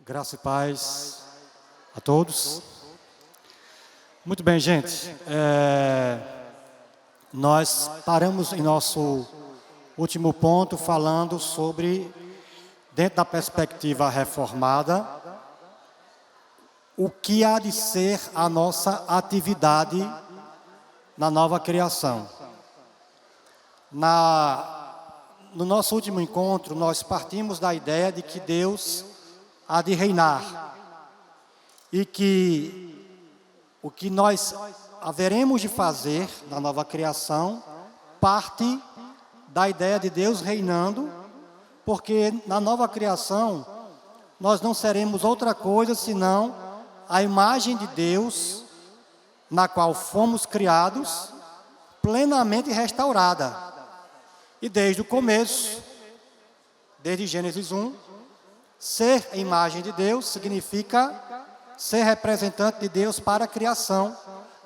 Graça e paz a todos. Muito bem, gente. Nós paramos em nosso último ponto falando sobre, dentro da perspectiva reformada, o que há de ser a nossa atividade na nova criação. No nosso último encontro, nós partimos da ideia de que Deus há de reinar e que o que nós haveremos de fazer na nova criação parte da ideia de Deus reinando, porque na nova criação nós não seremos outra coisa senão a imagem de Deus na qual fomos criados, plenamente restaurada. E desde o começo, desde Gênesis 1, ser a imagem de Deus significa ser representante de Deus para a criação.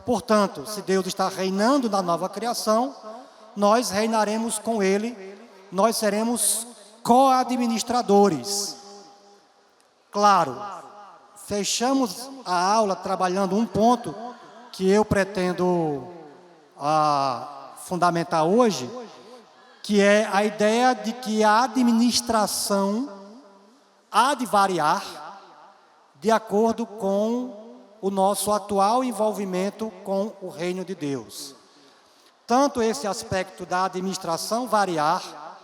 Portanto, se Deus está reinando na nova criação, nós reinaremos com Ele, nós seremos co-administradores. Claro, fechamos a aula trabalhando um ponto que eu pretendo fundamentar hoje, que é a ideia de que a administração há de variar de acordo com o nosso atual envolvimento com o reino de Deus. Tanto esse aspecto da administração variar,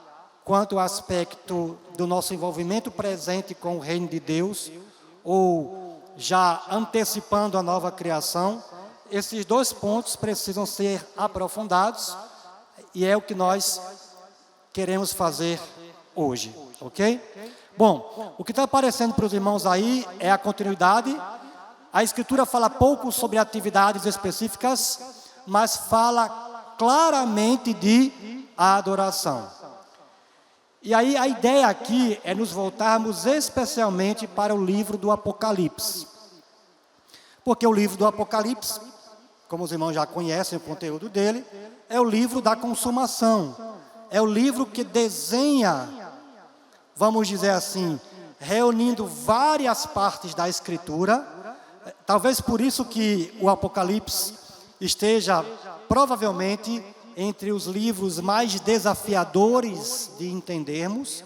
quanto o aspecto do nosso envolvimento presente com o reino de Deus, ou já antecipando a nova criação, esses dois pontos precisam ser aprofundados, e é o que nós queremos fazer hoje, ok? Bom, o que está aparecendo para os irmãos aí é a continuidade. A Escritura fala pouco sobre atividades específicas, mas fala claramente de adoração. E aí a ideia aqui é nos voltarmos especialmente para o livro do Apocalipse. Porque o livro do Apocalipse, como os irmãos já conhecem o conteúdo dele, é o livro da consumação. É o livro que desenha, vamos dizer assim, reunindo várias partes da Escritura. Talvez por isso que o Apocalipse esteja, provavelmente, entre os livros mais desafiadores de entendermos,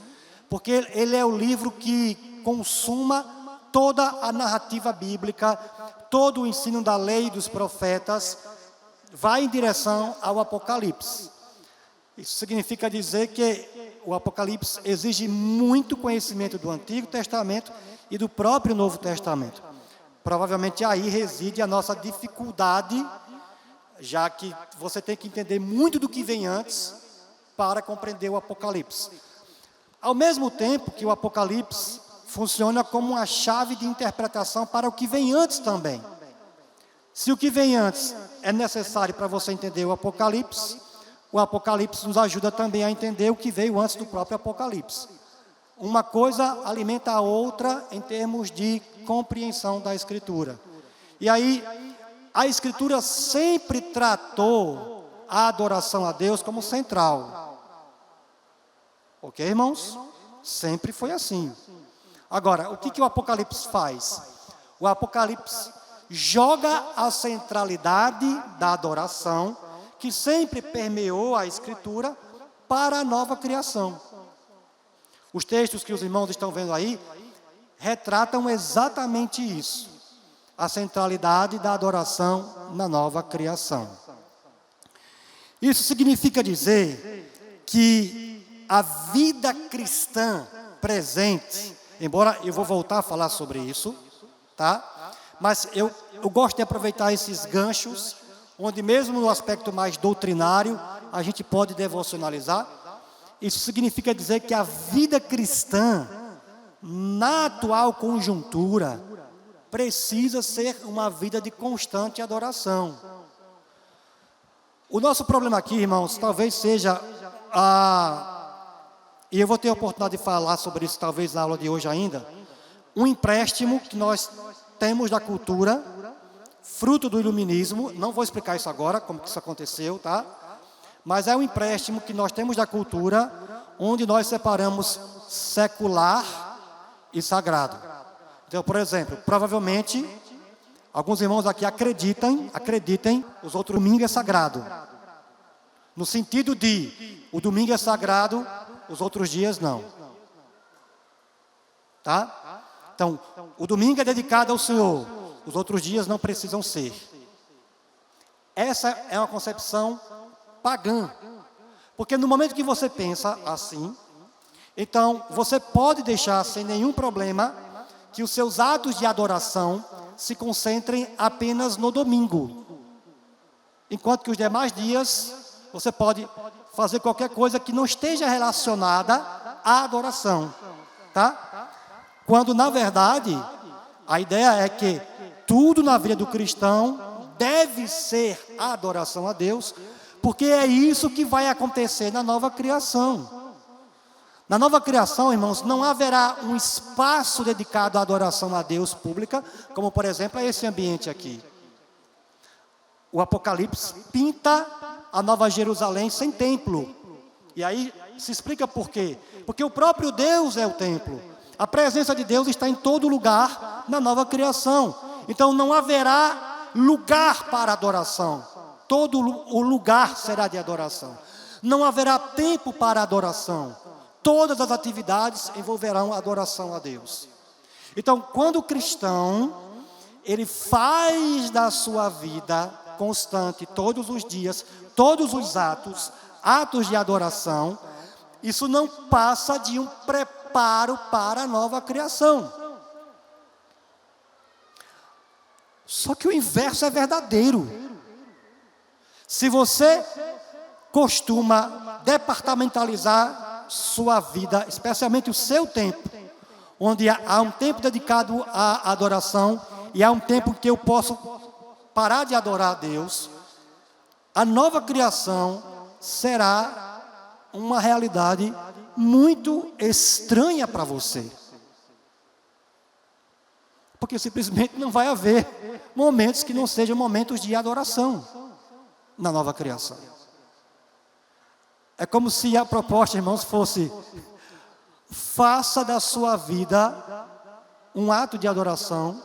porque ele é o livro que consuma toda a narrativa bíblica, todo o ensino da lei e dos profetas, vai em direção ao Apocalipse. Isso significa dizer que o Apocalipse exige muito conhecimento do Antigo Testamento e do próprio Novo Testamento. Provavelmente aí reside a nossa dificuldade, já que você tem que entender muito do que vem antes para compreender o Apocalipse. Ao mesmo tempo que o Apocalipse funciona como uma chave de interpretação para o que vem antes também. Se o que vem antes é necessário para você entender o Apocalipse nos ajuda também a entender o que veio antes do próprio Apocalipse. Uma coisa alimenta a outra em termos de compreensão da Escritura. E aí, a Escritura sempre tratou a adoração a Deus como central. Ok, irmãos? Sempre foi assim. Agora, o que o Apocalipse faz? O Apocalipse joga a centralidade da adoração, que sempre permeou a Escritura, para a nova criação. Os textos que os irmãos estão vendo aí retratam exatamente isso, a centralidade da adoração na nova criação. Isso significa dizer que a vida cristã presente, embora eu vou voltar a falar sobre isso, tá? Mas eu gosto de aproveitar esses ganchos, onde mesmo no aspecto mais doutrinário, a gente pode devocionalizar. Isso significa dizer que a vida cristã, na atual conjuntura, precisa ser uma vida de constante adoração. O nosso problema aqui, irmãos, talvez seja e eu vou ter a oportunidade de falar sobre isso talvez na aula de hoje ainda, um empréstimo que nós temos da cultura, fruto do iluminismo. Não vou explicar isso agora, como que isso aconteceu, tá? Mas é um empréstimo que nós temos da cultura, onde nós separamos secular e sagrado. Então, por exemplo, provavelmente, alguns irmãos aqui acreditem, os outros domingo é sagrado. No sentido de, o domingo é sagrado, os outros dias não. Tá? Então, o domingo é dedicado ao Senhor, os outros dias não precisam ser. Essa é uma concepção pagã. Porque no momento que você pensa assim, então você pode deixar sem nenhum problema que os seus atos de adoração se concentrem apenas no domingo. Enquanto que os demais dias, você pode fazer qualquer coisa que não esteja relacionada à adoração. Tá? Quando, na verdade, a ideia é que tudo na vida do cristão deve ser a adoração a Deus, porque é isso que vai acontecer na nova criação. Na nova criação, irmãos, não haverá um espaço dedicado à adoração a Deus pública, como, por exemplo, é esse ambiente aqui. O Apocalipse pinta a Nova Jerusalém sem templo. E aí se explica por quê. Porque o próprio Deus é o templo. A presença de Deus está em todo lugar na nova criação. Então não haverá lugar para adoração. Todo o lugar será de adoração. Não haverá tempo para adoração. Todas as atividades envolverão adoração a Deus. Então, quando o cristão, ele faz da sua vida constante, todos os dias, todos os atos de adoração, isso não passa de um preparo para a nova criação. Só que o inverso é verdadeiro. Se você costuma departamentalizar sua vida, especialmente o seu tempo, onde há um tempo dedicado à adoração e há um tempo que eu posso parar de adorar a Deus, a nova criação será uma realidade muito estranha para você. Porque simplesmente não vai haver momentos que não sejam momentos de adoração na nova criação. É como se a proposta, irmãos, fosse: faça da sua vida um ato de adoração,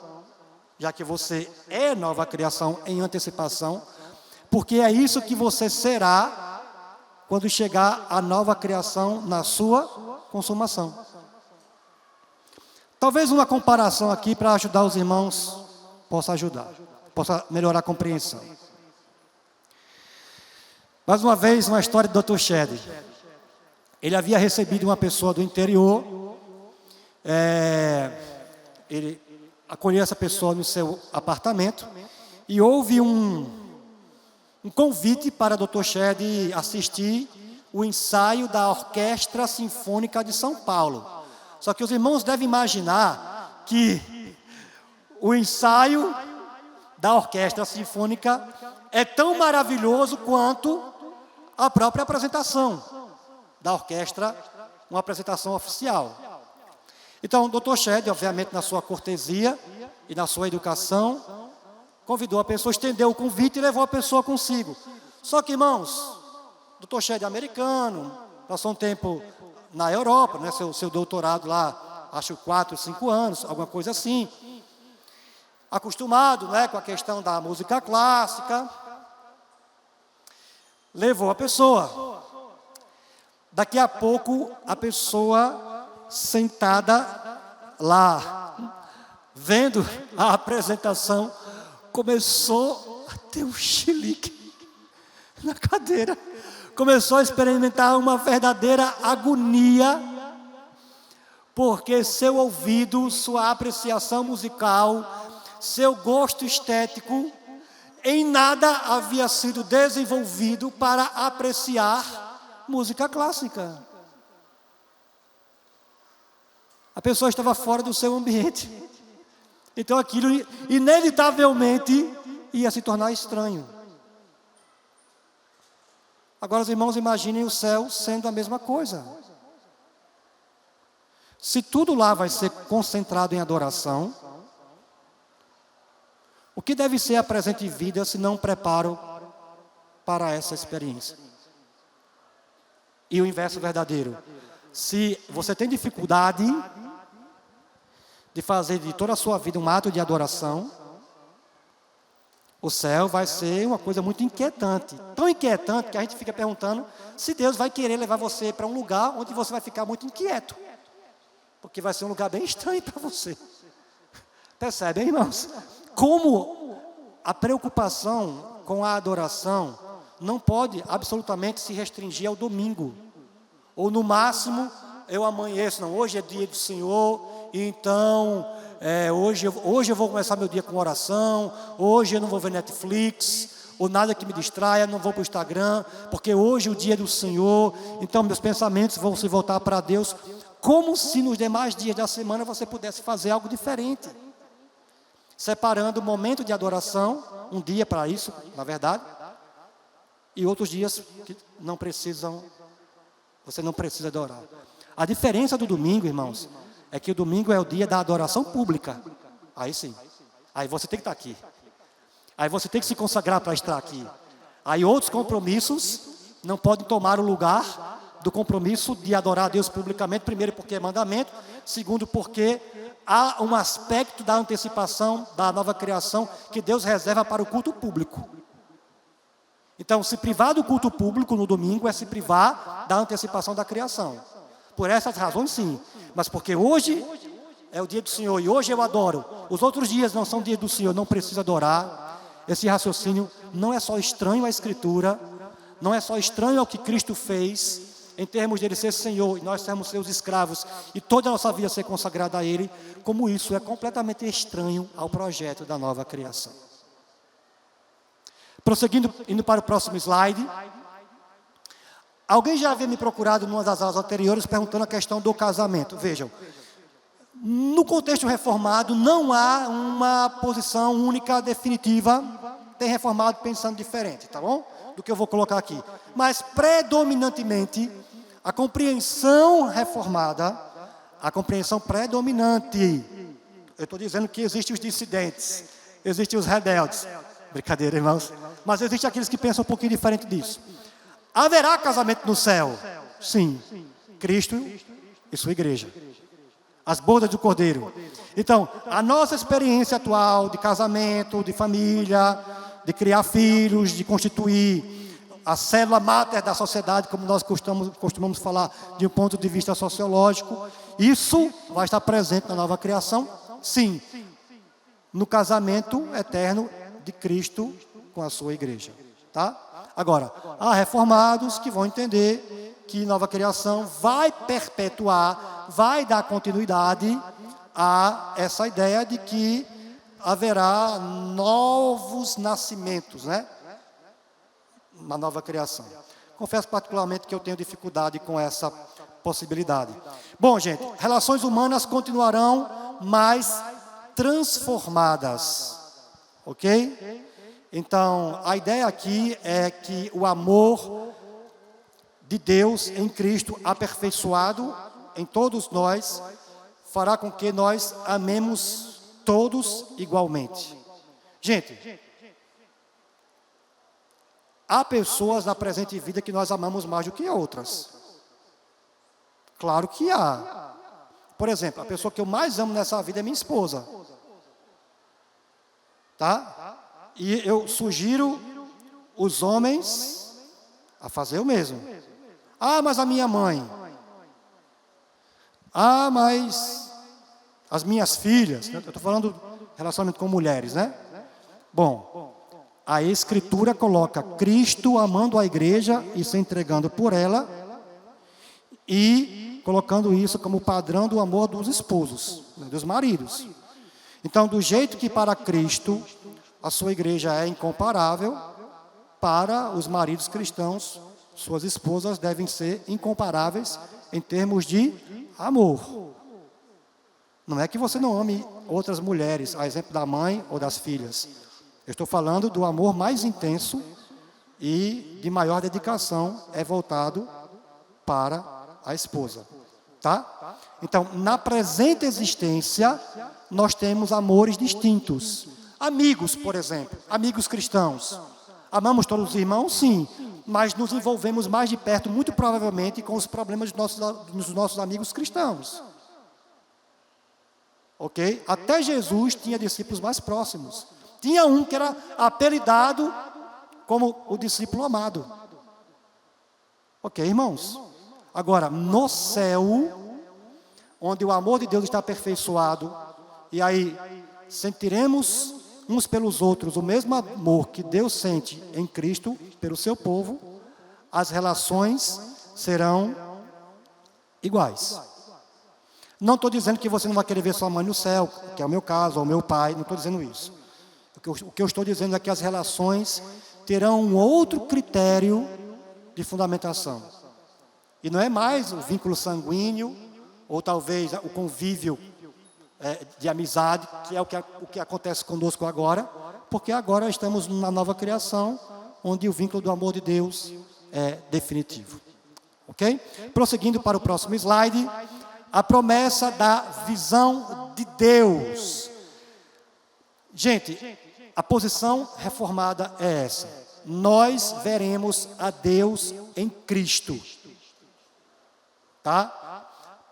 já que você é nova criação em antecipação, porque é isso que você será quando chegar a nova criação na sua consumação. Talvez uma comparação aqui para ajudar os irmãos possa melhorar a compreensão. Mais uma vez, uma história do Dr. Shedd. Ele havia recebido uma pessoa do interior, ele acolheu essa pessoa no seu apartamento, e houve um convite para o Dr. Shedd assistir o ensaio da Orquestra Sinfônica de São Paulo. Só que os irmãos devem imaginar que o ensaio da Orquestra Sinfônica é tão maravilhoso quanto a própria apresentação da orquestra, uma apresentação oficial. Então, o Dr. Shedd, obviamente, na sua cortesia e na sua educação, convidou a pessoa, estendeu o convite e levou a pessoa consigo. Só que, irmãos, o Dr. Shedd é americano, passou um tempo na Europa, né, seu doutorado lá, acho 4, 5 anos, alguma coisa assim. Acostumado, né, com a questão da música clássica, levou a pessoa. Daqui a pouco, a pessoa sentada lá, vendo a apresentação, começou a ter um chilique na cadeira. Começou a experimentar uma verdadeira agonia, porque seu ouvido, sua apreciação musical, seu gosto estético, em nada havia sido desenvolvido para apreciar música clássica. A pessoa estava fora do seu ambiente. Então aquilo inevitavelmente ia se tornar estranho. Agora os irmãos imaginem o céu sendo a mesma coisa. Se tudo lá vai ser concentrado em adoração, o que deve ser a presente vida se não preparo para essa experiência? E o inverso verdadeiro. Se você tem dificuldade de fazer de toda a sua vida um ato de adoração, o céu vai ser uma coisa muito inquietante. Tão inquietante que a gente fica perguntando se Deus vai querer levar você para um lugar onde você vai ficar muito inquieto. Porque vai ser um lugar bem estranho para você. Percebem, irmãos? Como a preocupação com a adoração não pode absolutamente se restringir ao domingo. Ou no máximo, eu amanheço, não, hoje é dia do Senhor, então hoje eu vou começar meu dia com oração, hoje eu não vou ver Netflix, ou nada que me distraia, não vou para o Instagram, porque hoje é o dia do Senhor, então meus pensamentos vão se voltar para Deus, como se nos demais dias da semana você pudesse fazer algo diferente. Separando o momento de adoração, um dia para isso, na verdade, e outros dias que não precisam, você não precisa adorar. A diferença do domingo, irmãos, é que o domingo é o dia da adoração pública. Aí sim, aí você tem que estar aqui. Aí você tem que se consagrar para estar aqui. Aí outros compromissos não podem tomar o lugar do compromisso de adorar a Deus publicamente, primeiro porque é mandamento, segundo porque há um aspecto da antecipação da nova criação que Deus reserva para o culto público. Então, se privar do culto público no domingo é se privar da antecipação da criação. Por essas razões, sim. Mas porque hoje é o dia do Senhor e hoje eu adoro. Os outros dias não são dias do Senhor, não precisa adorar. Esse raciocínio não é só estranho à Escritura, não é só estranho ao que Cristo fez, em termos de Ele ser Senhor e nós sermos seus escravos e toda a nossa vida ser consagrada a Ele, como isso é completamente estranho ao projeto da nova criação. Prosseguindo, indo para o próximo slide. Alguém já havia me procurado numa das aulas anteriores perguntando a questão do casamento. Vejam, no contexto reformado não há uma posição única, definitiva. Tem reformado pensando diferente, tá bom? Do que eu vou colocar aqui. Mas predominantemente, a compreensão reformada, a compreensão predominante. Eu estou dizendo que existem os dissidentes, existem os rebeldes. Brincadeira, irmãos. Mas existem aqueles que pensam um pouquinho diferente disso. Haverá casamento no céu? Sim. Cristo e sua igreja. As bodas do Cordeiro. Então, a nossa experiência atual de casamento, de família, de criar filhos, de constituir a célula máter da sociedade, como nós costumamos falar de um ponto de vista sociológico, isso vai estar presente na nova criação? Sim. No casamento eterno de Cristo com a sua igreja, tá? Agora, há reformados que vão entender que nova criação vai perpetuar, vai dar continuidade a essa ideia de que haverá novos nascimentos, né? Na nova criação. Confesso particularmente que eu tenho dificuldade com essa possibilidade. Bom, gente, relações humanas continuarão mais transformadas. Ok? Então, a ideia aqui é que o amor de Deus em Cristo aperfeiçoado em todos nós fará com que nós amemos todos igualmente. Gente, há pessoas na presente vida que nós amamos mais do que outras. Claro que há. Por exemplo, a pessoa que eu mais amo nessa vida é minha esposa. Tá? E eu sugiro os homens a fazer o mesmo. Ah, mas a minha mãe. Ah, mas as minhas filhas. Eu estou falando relacionamento com mulheres, né? Bom, a Escritura coloca Cristo amando a igreja e se entregando por ela e colocando isso como padrão do amor dos esposos, dos maridos. Então, do jeito que para Cristo a sua igreja é incomparável, para os maridos cristãos, suas esposas devem ser incomparáveis em termos de amor. Não é que você não ame outras mulheres, a exemplo da mãe ou das filhas. Eu estou falando do amor mais intenso e de maior dedicação é voltado para a esposa. Tá? Então, na presente existência, nós temos amores distintos. Amigos, por exemplo, amigos cristãos. Amamos todos os irmãos? Sim. Mas nos envolvemos mais de perto, muito provavelmente, com os problemas dos nossos amigos cristãos. ok? Até Jesus tinha discípulos mais próximos. Tinha um que era apelidado como o discípulo amado. Ok, irmãos? Agora, no céu, onde o amor de Deus está aperfeiçoado, e aí sentiremos uns pelos outros o mesmo amor que Deus sente em Cristo pelo seu povo, as relações serão iguais. Não estou dizendo que você não vai querer ver sua mãe no céu, que é o meu caso, ou meu pai, não estou dizendo isso. O que eu estou dizendo é que as relações terão um outro critério de fundamentação. E não é mais o vínculo sanguíneo, ou talvez o convívio de amizade, que é o que acontece conosco agora, porque agora estamos numa nova criação, onde o vínculo do amor de Deus é definitivo. Ok? Prosseguindo para o próximo slide, a promessa da visão de Deus. Gente, a posição reformada é essa. Nós veremos a Deus em Cristo. Tá?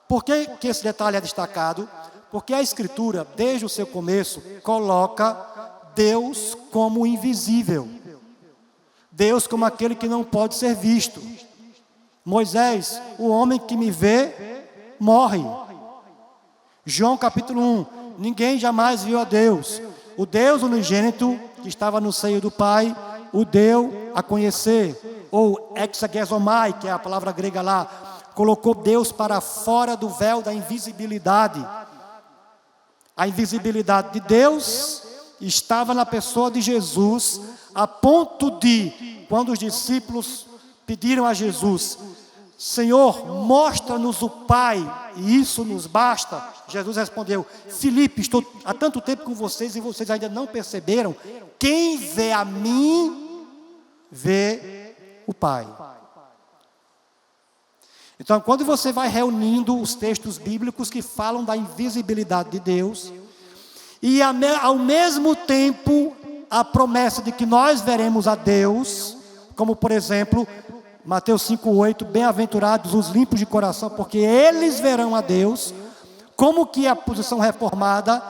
Por que esse detalhe é destacado? Porque a Escritura, desde o seu começo, coloca Deus como invisível. Deus como aquele que não pode ser visto. Moisés, o homem que me vê, morre. João capítulo 1, ninguém jamais viu a Deus. O Deus unigênito, que estava no seio do Pai, o deu a conhecer. Ou exagesomai, que é a palavra grega lá, colocou Deus para fora do véu da invisibilidade. A invisibilidade de Deus estava na pessoa de Jesus, a ponto de, quando os discípulos pediram a Jesus, Senhor, mostra-nos o Pai, e isso nos basta. Jesus respondeu, Filipe, estou há tanto tempo com vocês e vocês ainda não perceberam. Quem vê a mim, vê o Pai. Então, quando você vai reunindo os textos bíblicos que falam da invisibilidade de Deus, e ao mesmo tempo a promessa de que nós veremos a Deus, como por exemplo, Mateus 5,8, bem-aventurados os limpos de coração, porque eles verão a Deus. Como que a posição reformada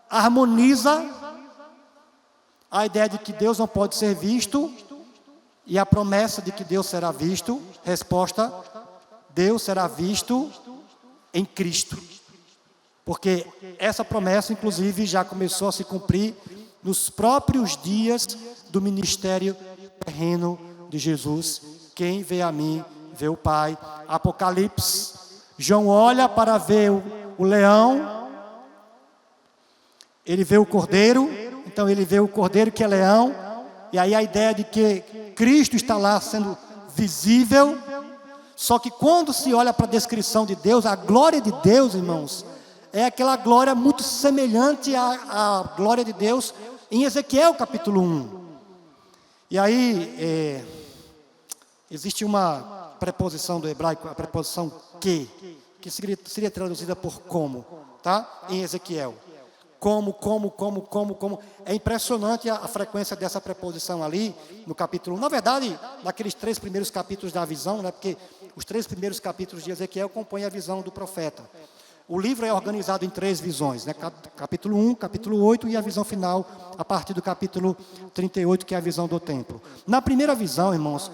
harmoniza a ideia de que Deus não pode ser visto e a promessa de que Deus será visto? Resposta, Deus será visto em Cristo. Porque essa promessa, inclusive, já começou a se cumprir nos próprios dias do ministério terreno de Jesus. Quem vê a mim, vê o Pai. Apocalipse, João olha para ver o leão, ele vê o cordeiro, então ele vê o cordeiro que é leão, e aí a ideia de que Cristo está lá sendo visível. Só que quando se olha para a descrição de Deus, a glória de Deus, irmãos, é aquela glória muito semelhante à glória de Deus em Ezequiel capítulo 1. E aí, existe uma preposição do hebraico, a preposição que seria traduzida por como, tá? Em Ezequiel. Como. É impressionante a frequência dessa preposição ali, no capítulo 1. Na verdade, naqueles 3 primeiros capítulos da visão, né, porque os 3 primeiros capítulos de Ezequiel compõem a visão do profeta. O livro é organizado em 3 visões, né? Capítulo 1, capítulo 8 e a visão final, a partir do capítulo 38, que é a visão do templo. Na primeira visão, irmãos,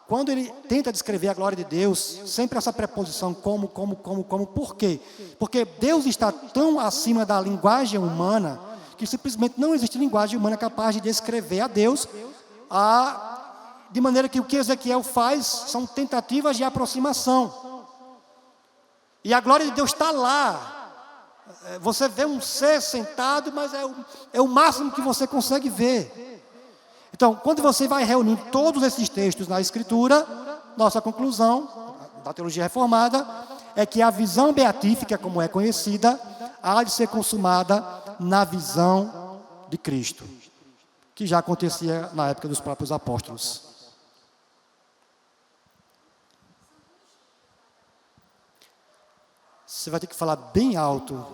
quando ele tenta descrever a glória de Deus, sempre essa preposição como, por quê? Porque Deus está tão acima da linguagem humana, que simplesmente não existe linguagem humana capaz de descrever a Deus, de maneira que o que Ezequiel faz são tentativas de aproximação. E a glória de Deus está lá. Você vê um ser sentado, mas é o máximo que você consegue ver. Então, quando você vai reunindo todos esses textos na Escritura, nossa conclusão da teologia reformada é que a visão beatífica, como é conhecida, há de ser consumada na visão de Cristo, que já acontecia na época dos próprios apóstolos. Você vai ter que falar bem alto.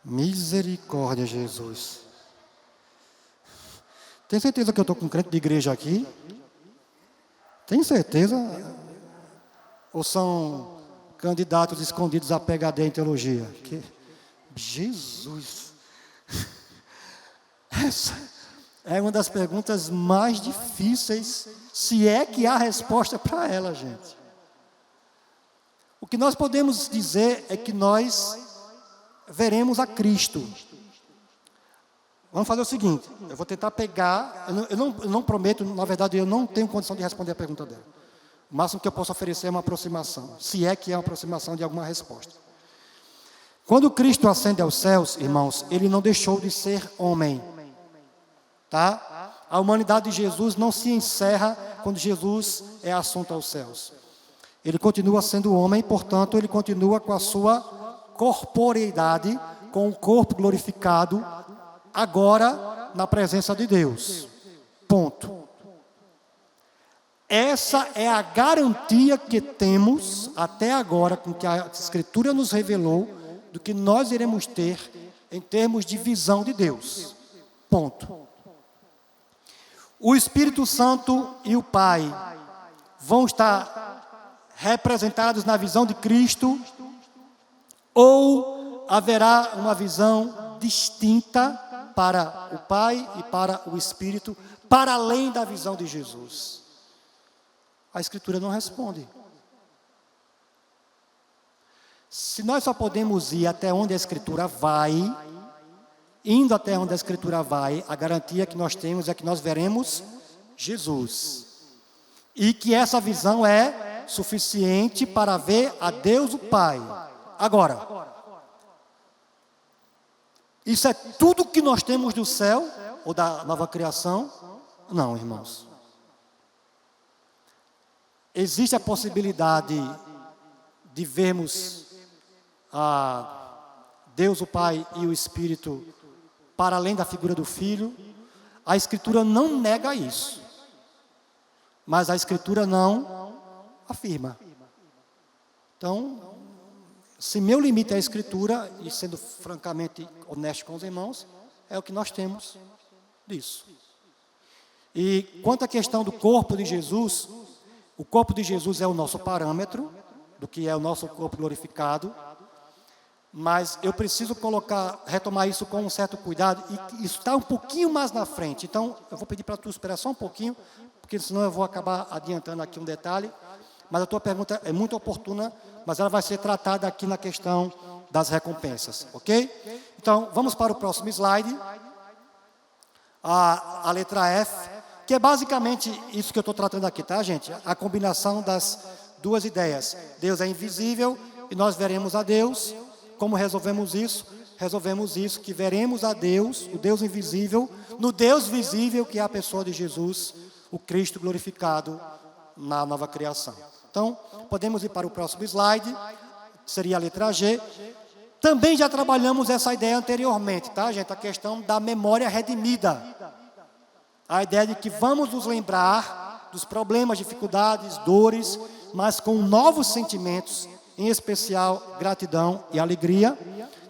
Misericórdia, Jesus. Tem certeza que eu estou com um crente de igreja aqui? Tem certeza? Ou são candidatos escondidos a PhD em teologia? Jesus! Essa é uma das perguntas mais difíceis, se é que há resposta para ela, gente. O que nós podemos dizer é que nós veremos a Cristo. Vamos fazer o seguinte, eu vou tentar pegar, eu não prometo, na verdade eu não tenho condição de responder a pergunta dela. O máximo que eu posso oferecer é uma aproximação, se é que é uma aproximação de alguma resposta. Quando Cristo ascende aos céus, irmãos, Ele não deixou de ser homem. Tá? A humanidade de Jesus não se encerra quando Jesus é assunto aos céus. Ele continua sendo homem, portanto, Ele continua com a sua corporeidade, com o corpo glorificado, agora na presença de Deus. Ponto. Essa é a garantia que temos até agora, com que a Escritura nos revelou, do que nós iremos ter em termos de visão de Deus. Ponto. O Espírito Santo e o Pai vão estar representados na visão de Cristo, ou haverá uma visão distinta para o Pai e para o Espírito, para além da visão de Jesus? A Escritura não responde. Se nós só podemos ir até onde a Escritura vai, indo até onde a Escritura vai, a garantia que nós temos é que nós veremos Jesus. E que essa visão é suficiente para ver a Deus o Pai. Agora, isso é tudo que nós temos do céu, ou da nova criação? Não, irmãos. Existe a possibilidade de vermos Deus o Pai e o Espírito para além da figura do Filho. A Escritura não nega isso, mas a Escritura não afirma. Então, se meu limite é a Escritura, e sendo francamente honesto com os irmãos, é o que nós temos disso. E quanto à questão do corpo de Jesus, o corpo de Jesus é o nosso parâmetro do que é o nosso corpo glorificado, mas eu preciso retomar isso com um certo cuidado, e isso está um pouquinho mais na frente. Então, eu vou pedir para tu esperar só um pouquinho, porque senão eu vou acabar adiantando aqui um detalhe. Mas a tua pergunta é muito oportuna, mas ela vai ser tratada aqui na questão das recompensas, ok? Então, vamos para o próximo slide. A letra F, que é basicamente isso que eu estou tratando aqui, tá, gente? A combinação das duas ideias. Deus é invisível e nós veremos a Deus. Como resolvemos isso? Resolvemos isso, que veremos a Deus, o Deus invisível, no Deus visível, que é a pessoa de Jesus, o Cristo glorificado na nova criação. Então, podemos ir para o próximo slide, seria a letra G. Também já trabalhamos essa ideia anteriormente, tá, gente? A questão da memória redimida. A ideia de que vamos nos lembrar dos problemas, dificuldades, dores, mas com novos sentimentos, em especial gratidão e alegria.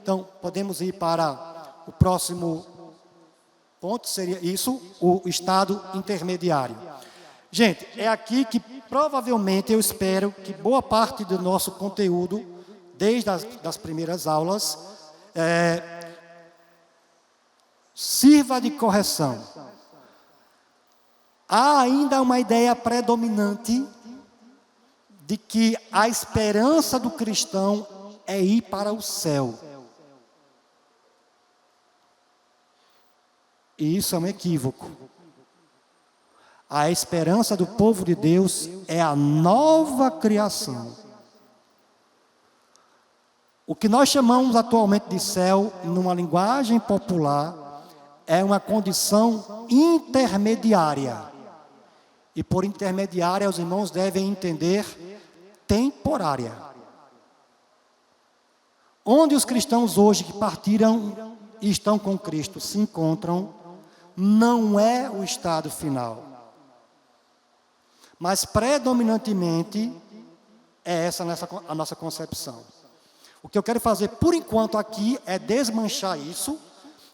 Então, podemos ir para o próximo ponto, seria isso, o estado intermediário. Gente, é aqui que provavelmente eu espero que boa parte do nosso conteúdo, desde as primeiras aulas, sirva de correção. Há ainda uma ideia predominante de que a esperança do cristão é ir para o céu. E isso é um equívoco. A esperança do povo de Deus é a nova criação. O que nós chamamos atualmente de céu, numa linguagem popular, é uma condição intermediária. E por intermediária, os irmãos devem entender temporária. Onde os cristãos hoje que partiram e estão com Cristo se encontram, não é o estado final. Mas predominantemente é essa a nossa concepção. O que eu quero fazer, por enquanto, aqui é desmanchar isso,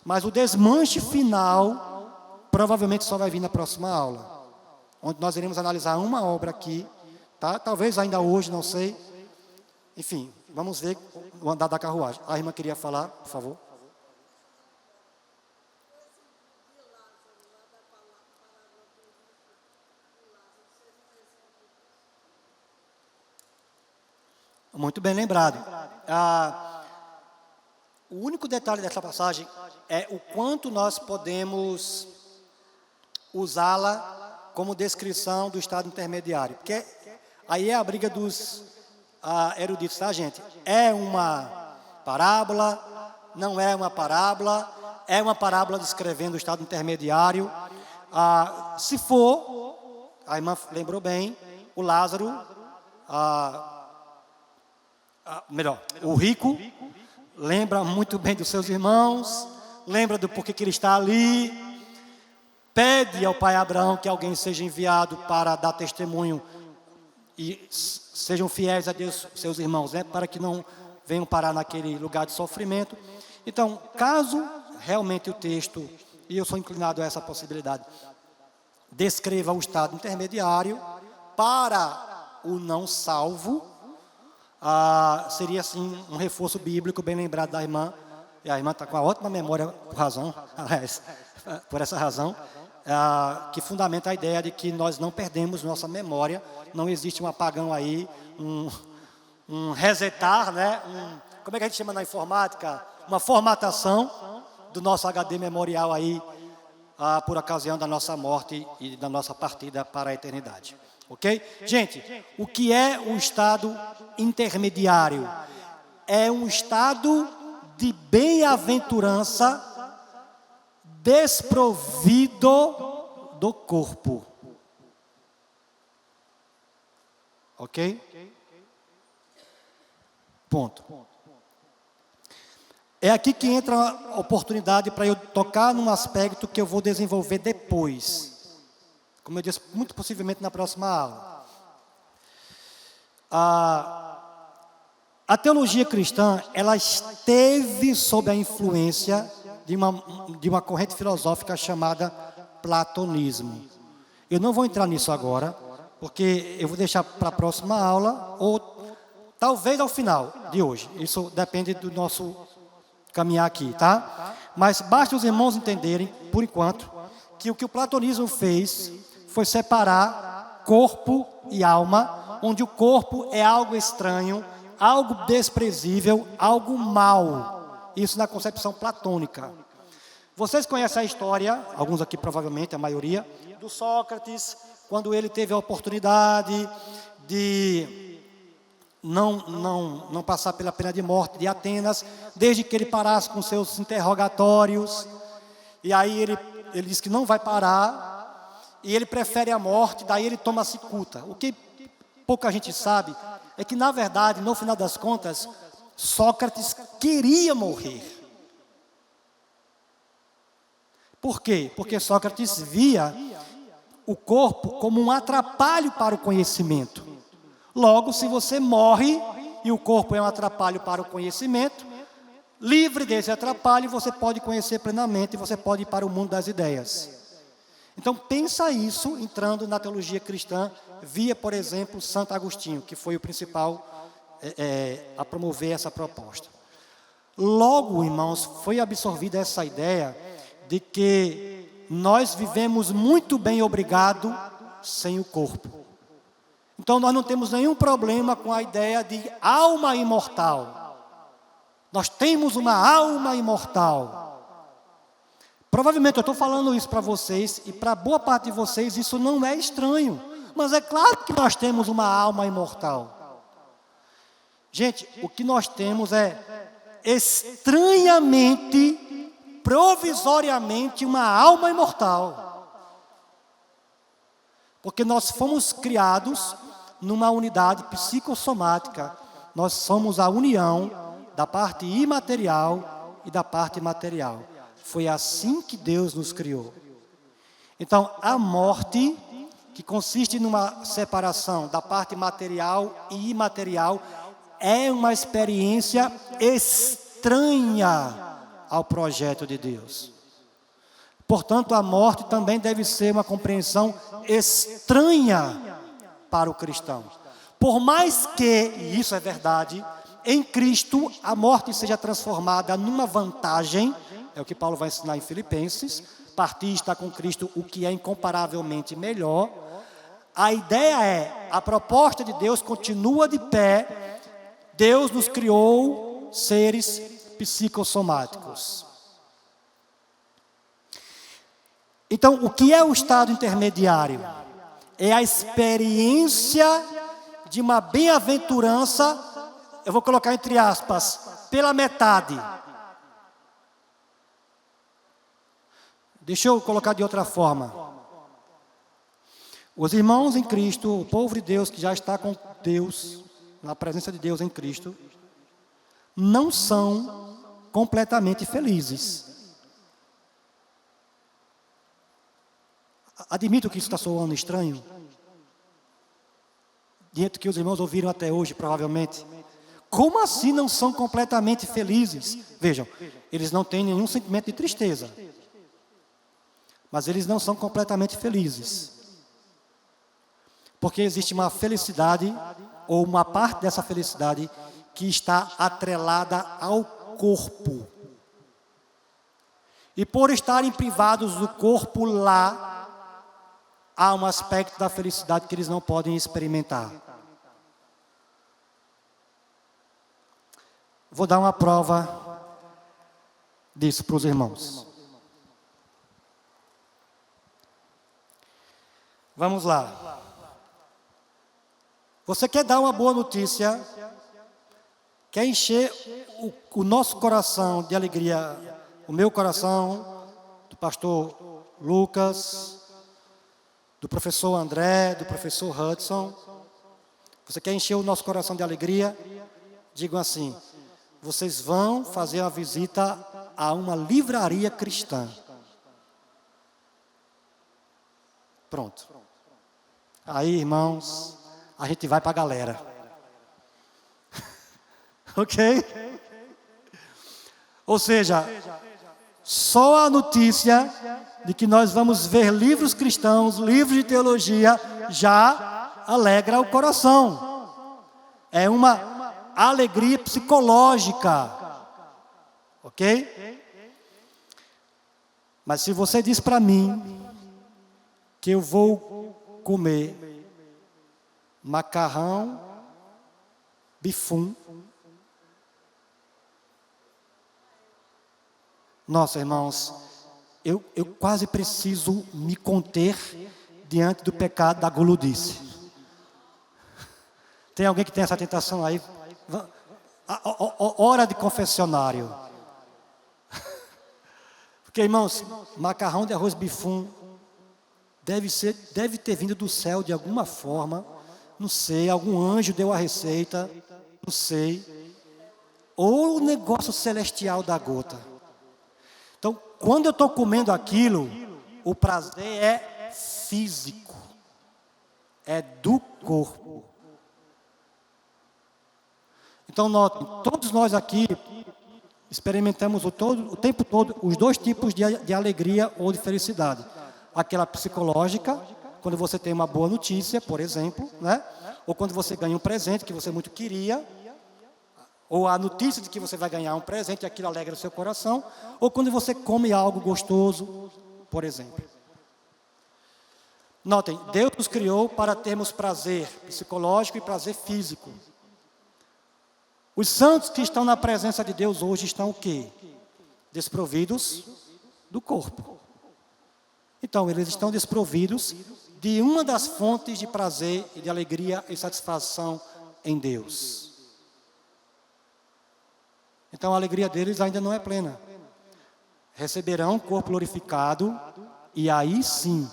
mas o desmanche final provavelmente só vai vir na próxima aula, onde nós iremos analisar uma obra aqui, tá? Talvez ainda hoje, não sei. Enfim, vamos ver o andar da carruagem. A irmã queria falar, por favor. Muito bem lembrado. O único detalhe dessa passagem é o quanto nós podemos usá-la como descrição do estado intermediário. Porque aí é a briga dos eruditos, tá, gente? É uma parábola, não é uma parábola, é uma parábola descrevendo o estado intermediário. Se for, a irmã lembrou bem, o Lázaro, melhor, o rico lembra muito bem dos seus irmãos, lembra do porquê que ele está ali, pede ao pai Abraão que alguém seja enviado para dar testemunho e sejam fiéis a Deus, seus irmãos, né, para que não venham parar naquele lugar de sofrimento. Então, caso realmente o texto, e eu sou inclinado a essa possibilidade, descreva o estado intermediário para o não salvo, seria assim um reforço bíblico bem lembrado da irmã, e a irmã está com a ótima memória por essa razão, que fundamenta a ideia de que nós não perdemos nossa memória, não existe um apagão aí, um resetar, né? Como é que a gente chama na informática? Uma formatação do nosso HD memorial aí, por ocasião da nossa morte e da nossa partida para a eternidade. Ok? Gente, o que é um estado intermediário? É um estado de bem-aventurança desprovido do corpo. Ok? Ponto. É aqui que entra a oportunidade para eu tocar num aspecto que eu vou desenvolver depois. Como eu disse, muito possivelmente na próxima aula. A teologia cristã, ela esteve sob a influência de uma corrente filosófica chamada platonismo. Eu não vou entrar nisso agora, porque eu vou deixar para a próxima aula, ou talvez ao final de hoje. Isso depende do nosso caminhar aqui, tá? Mas basta os irmãos entenderem, por enquanto, que o platonismo fez foi separar corpo e alma, onde o corpo é algo estranho, algo desprezível, algo mau. Isso na concepção platônica. Vocês conhecem a história, alguns aqui provavelmente, a maioria, do Sócrates, quando ele teve a oportunidade de não passar pela pena de morte de Atenas, desde que ele parasse com seus interrogatórios. E aí ele disse que não vai parar, e ele prefere a morte, daí ele toma a cicuta. O que pouca gente sabe é que, na verdade, no final das contas, Sócrates queria morrer. Por quê? Porque Sócrates via o corpo como um atrapalho para o conhecimento. Logo, se você morre e o corpo é um atrapalho para o conhecimento, livre desse atrapalho, você pode conhecer plenamente, você pode ir para o mundo das ideias. Então, pensa isso entrando na teologia cristã, via, por exemplo, Santo Agostinho, que foi o principal a promover essa proposta. Logo, irmãos, foi absorvida essa ideia de que nós vivemos muito bem, obrigado, sem o corpo. Então, nós não temos nenhum problema com a ideia de alma imortal. Nós temos uma alma imortal. Provavelmente eu estou falando isso para vocês, e para boa parte de vocês isso não é estranho. Mas é claro que nós temos uma alma imortal. Gente, o que nós temos é estranhamente, provisoriamente, uma alma imortal. Porque nós fomos criados numa unidade psicossomática. Nós somos a união da parte imaterial e da parte material. Foi assim que Deus nos criou. Então, a morte, que consiste numa separação da parte material e imaterial, é uma experiência estranha ao projeto de Deus. Portanto, a morte também deve ser uma compreensão estranha para o cristão. Por mais que, e isso é verdade, em Cristo a morte seja transformada numa vantagem, é o que Paulo vai ensinar em Filipenses, partir e estar com Cristo, o que é incomparavelmente melhor. A ideia é, a proposta de Deus continua de pé. Deus nos criou seres psicossomáticos. Então, o que é o estado intermediário? É a experiência de uma bem-aventurança, eu vou colocar entre aspas, pela metade. Deixa eu colocar de outra forma. Os irmãos em Cristo, o povo de Deus que já está com Deus, na presença de Deus em Cristo, não são completamente felizes. Admito que isso está soando estranho. Diante do que os irmãos ouviram até hoje, provavelmente. Como assim não são completamente felizes? Vejam, eles não têm nenhum sentimento de tristeza. Mas eles não são completamente felizes. Porque existe uma felicidade, ou uma parte dessa felicidade, que está atrelada ao corpo. E por estarem privados do corpo lá, há um aspecto da felicidade que eles não podem experimentar. Vou dar uma prova disso para os irmãos. Vamos lá. Você quer dar uma boa notícia, quer encher o nosso coração de alegria, o meu coração, do pastor Lucas, do professor André, do professor Hudson. Você quer encher o nosso coração de alegria? Digam assim: vocês vão fazer uma visita a uma livraria cristã. Pronto. Aí, irmãos, a gente vai para a galera. Ok? Ou seja, só a notícia de que nós vamos ver livros cristãos, livros de teologia, já alegra o coração. É uma alegria psicológica. Ok? Mas se você diz para mim que eu vou comer macarrão, bifum, nossa, irmãos, eu quase preciso me conter diante do pecado da guludice. Tem alguém que tem essa tentação aí? Hora de confessionário. Porque, irmãos, macarrão de arroz bifum deve ter vindo do céu de alguma forma. Não sei, algum anjo deu a receita, não sei. Ou o negócio celestial da gota. Então, quando eu estou comendo aquilo, o prazer é físico. É do corpo. Então, notem, todos nós aqui experimentamos o tempo todo os dois tipos de alegria ou de felicidade. Aquela psicológica, quando você tem uma boa notícia, por exemplo, né? Ou quando você ganha um presente que você muito queria, ou a notícia de que você vai ganhar um presente e aquilo alegra o seu coração, ou quando você come algo gostoso, por exemplo. Notem, Deus nos criou para termos prazer psicológico e prazer físico. Os santos que estão na presença de Deus hoje estão o quê? Desprovidos do corpo. Então, eles estão desprovidos de uma das fontes de prazer e de alegria e satisfação em Deus. Então, a alegria deles ainda não é plena. Receberão um corpo glorificado e aí sim,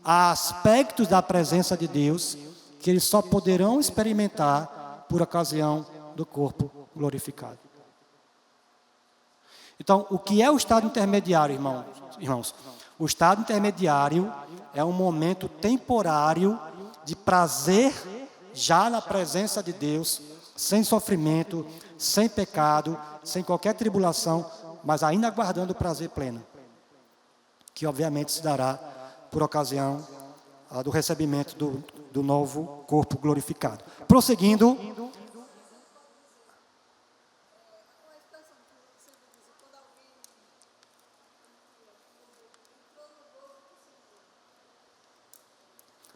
há aspectos da presença de Deus que eles só poderão experimentar por ocasião do corpo glorificado. Então, o que é o estado intermediário, irmãos? O estado intermediário é um momento temporário de prazer já na presença de Deus sem sofrimento, sem pecado, sem qualquer tribulação, mas ainda aguardando o prazer pleno, que obviamente se dará por ocasião do recebimento do novo corpo glorificado. Prosseguindo.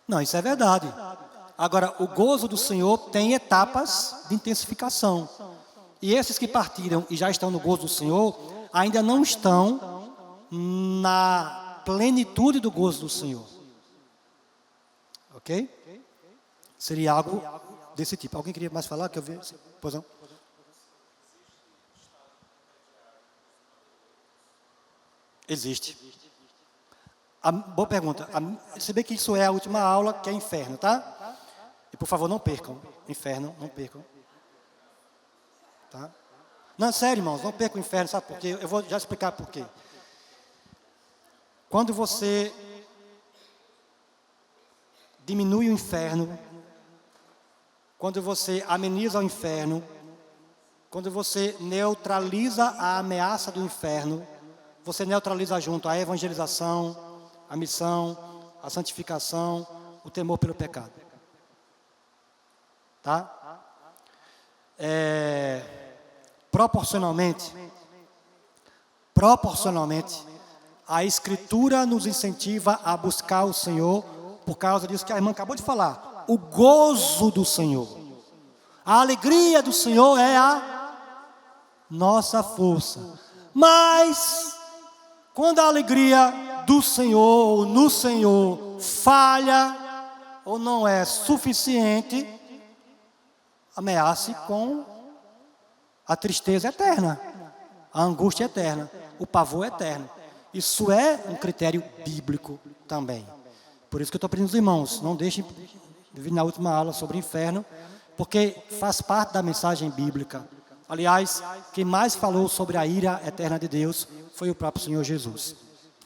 Não, isso é verdade. Agora, o gozo do Senhor tem etapas de intensificação. E esses que partiram e já estão no gozo do Senhor, ainda não estão na plenitude do gozo do Senhor. Ok? Seria algo desse tipo. Alguém queria mais falar? Que eu vi? Pois não? Existe. Boa pergunta. Se bem que isso é a última aula, que é inferno, tá? E por favor, não percam. Inferno, não percam. Tá? Não, sério, irmãos, não percam o inferno, sabe por quê? Eu vou já explicar por quê. Quando você diminui o inferno, quando você ameniza o inferno, quando você neutraliza a ameaça do inferno, você neutraliza junto a evangelização, a missão, a santificação, o temor pelo pecado. Tá? Proporcionalmente, a Escritura nos incentiva a buscar o Senhor, por causa disso que a irmã acabou de falar, o gozo do Senhor. A alegria do Senhor é a nossa força. Mas, quando a alegria do Senhor, ou no Senhor, falha, ou não é suficiente, ameace com a tristeza eterna, a angústia eterna, o pavor eterno. Isso é um critério bíblico também. Por isso que eu estou pedindo aos irmãos, não deixem de vir na última aula sobre o inferno, porque faz parte da mensagem bíblica. Aliás, quem mais falou sobre a ira eterna de Deus foi o próprio Senhor Jesus.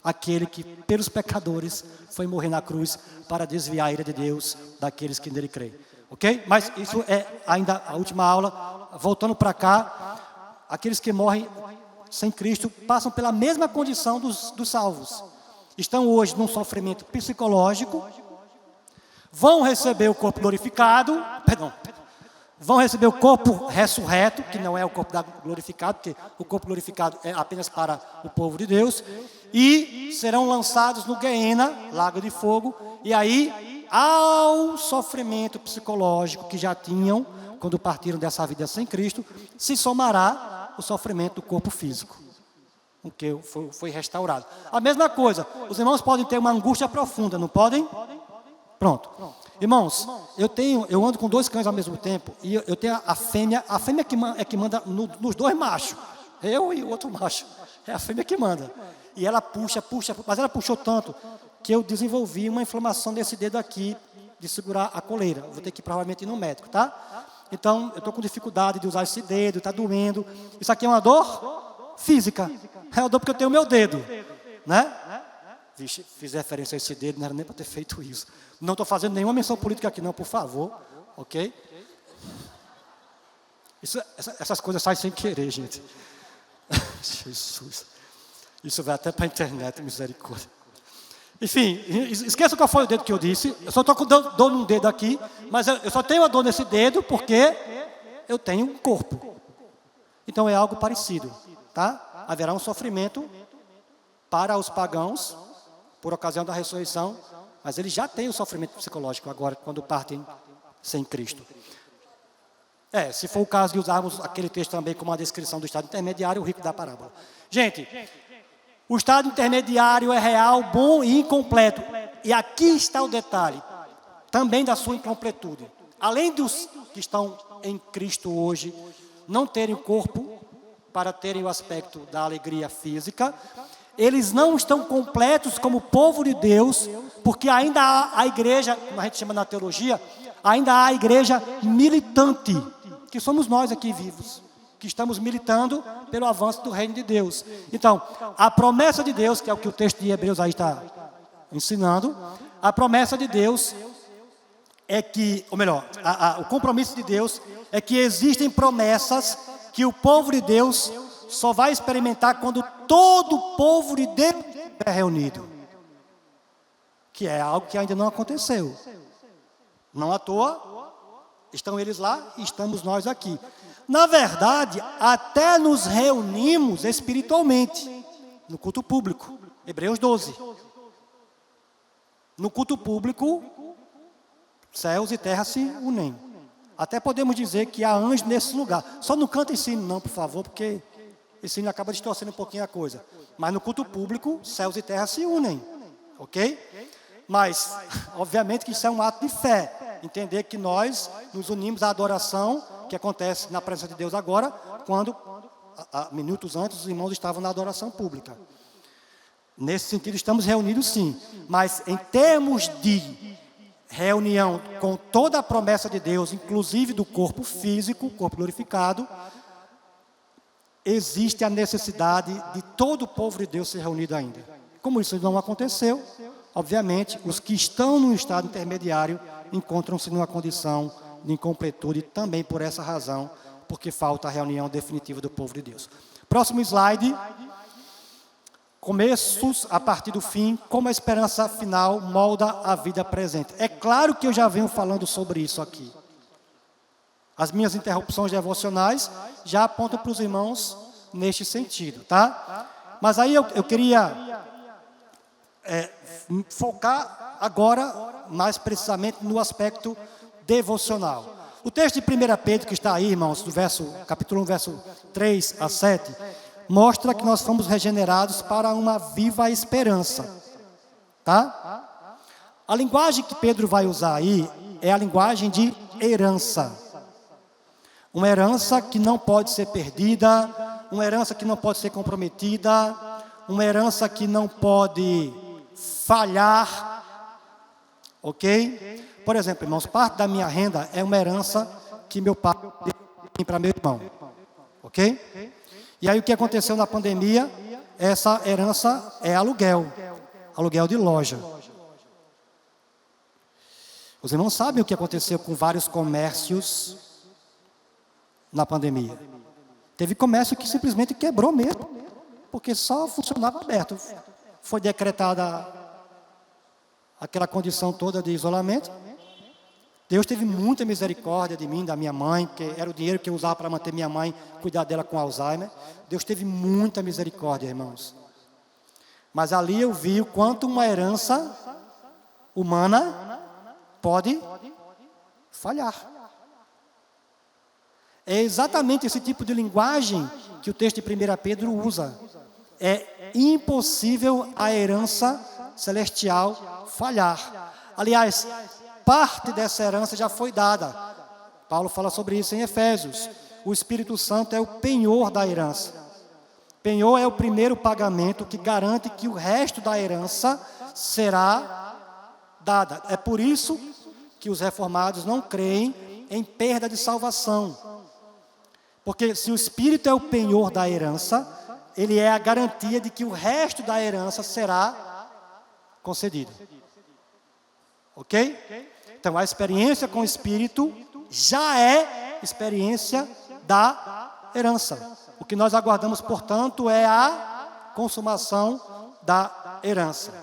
Aquele que, pelos pecadores, foi morrer na cruz para desviar a ira de Deus daqueles que nele creem. Ok? Mas isso é ainda a última aula. Voltando para cá, aqueles que morrem sem Cristo passam pela mesma condição dos salvos. Estão hoje num sofrimento psicológico, vão receber o corpo glorificado, vão receber o corpo ressurreto, que não é o corpo glorificado, porque o corpo glorificado é apenas para o povo de Deus, e serão lançados no Guiena, lago de fogo, e aí, ao sofrimento psicológico que já tinham, quando partiram dessa vida sem Cristo, se somará o sofrimento do corpo físico, o que foi restaurado. A mesma coisa, os irmãos podem ter uma angústia profunda, não podem? Pronto. Irmãos, eu ando com 2 cães ao mesmo tempo, e eu tenho a fêmea que manda nos 2 machos, eu e o outro macho, é a fêmea que manda. E ela puxa, mas ela puxou tanto, que eu desenvolvi uma inflamação desse dedo aqui, de segurar a coleira. Vou ter que provavelmente ir no médico, tá? Então, eu estou com dificuldade de usar esse dedo, está doendo. Isso aqui é uma dor física. É uma dor porque eu tenho o meu dedo, né? Vixe, fiz referência a esse dedo, não era nem para ter feito isso. Não estou fazendo nenhuma menção política aqui não, por favor. Ok? Essas coisas saem sem querer, gente. Jesus. Isso vai até para a internet, misericórdia. Enfim, esqueça qual foi o dedo que eu disse. Eu só estou com dor num dedo aqui, mas eu só tenho a dor nesse dedo porque eu tenho um corpo. Então é algo parecido, tá? Haverá um sofrimento para os pagãos, por ocasião da ressurreição, mas eles já têm o sofrimento psicológico agora, quando partem sem Cristo. Se for o caso de usarmos aquele texto também como uma descrição do estado intermediário, o rico da parábola. Gente, o estado intermediário é real, bom e incompleto. E aqui está o detalhe, também da sua incompletude. Além dos que estão em Cristo hoje, não terem o corpo para terem o aspecto da alegria física, eles não estão completos como povo de Deus, porque ainda há a igreja, como a gente chama na teologia, ainda há a igreja militante, que somos nós aqui vivos, que estamos militando pelo avanço do reino de Deus. Então, a promessa de Deus, que é o que o texto de Hebreus aí está ensinando, a promessa de Deus é que, ou melhor, o compromisso de Deus é que existem promessas que o povo de Deus só vai experimentar quando todo o povo de Deus estiver reunido. Que é algo que ainda não aconteceu. Não à toa, estão eles lá e estamos nós aqui. Na verdade, até nos reunimos espiritualmente, no culto público. Hebreus 12. No culto público, céus e terra se unem. Até podemos dizer que há anjos nesse lugar. Só não canta ensino não, por favor, porque ensino acaba distorcendo um pouquinho a coisa. Mas no culto público, céus e terra se unem. Ok? Mas, obviamente que isso é um ato de fé. Entender que nós nos unimos à adoração que acontece na presença de Deus agora, quando, minutos antes, os irmãos estavam na adoração pública. Nesse sentido, estamos reunidos sim. Mas em termos de reunião com toda a promessa de Deus, inclusive do corpo físico, corpo glorificado, existe a necessidade de todo o povo de Deus ser reunido ainda. Como isso não aconteceu, obviamente, os que estão no estado intermediário encontram-se numa condição de incompletude também por essa razão, porque falta a reunião definitiva do povo de Deus. Próximo slide. Começos a partir do fim, como a esperança final molda a vida presente. É claro que eu já venho falando sobre isso aqui. As minhas interrupções devocionais já apontam para os irmãos neste sentido, tá? Mas aí eu queria focar agora, mais precisamente, no aspecto devocional. O texto de 1 Pedro, que está aí, irmãos, do capítulo 1, verso 3 a 7, mostra que nós fomos regenerados para uma viva esperança. Tá? A linguagem que Pedro vai usar aí é a linguagem de herança. Uma herança que não pode ser perdida, uma herança que não pode ser comprometida, uma herança que não pode falhar. Ok? Por exemplo, irmãos, parte da minha renda é uma herança que meu pai deu para meu irmão. Ok? E aí o que aconteceu na pandemia, essa herança é aluguel de loja. Os irmãos sabem o que aconteceu com vários comércios na pandemia. Teve comércio que simplesmente quebrou mesmo, porque só funcionava aberto. Foi decretada aquela condição toda de isolamento. Deus teve muita misericórdia de mim, da minha mãe, porque era o dinheiro que eu usava para manter minha mãe, cuidar dela com Alzheimer. Deus teve muita misericórdia, irmãos. Mas ali eu vi o quanto uma herança humana pode falhar. É exatamente esse tipo de linguagem que o texto de 1 Pedro usa. É impossível a herança celestial falhar. Aliás, parte dessa herança já foi dada. Paulo fala sobre isso em Efésios. O Espírito Santo é o penhor da herança. Penhor é o primeiro pagamento que garante que o resto da herança será dada. É por isso que os reformados não creem em perda de salvação. Porque se o Espírito é o penhor da herança, ele é a garantia de que o resto da herança será concedido. Ok? Então, a experiência com o Espírito já é experiência da herança. O que nós aguardamos, portanto, é a consumação da herança.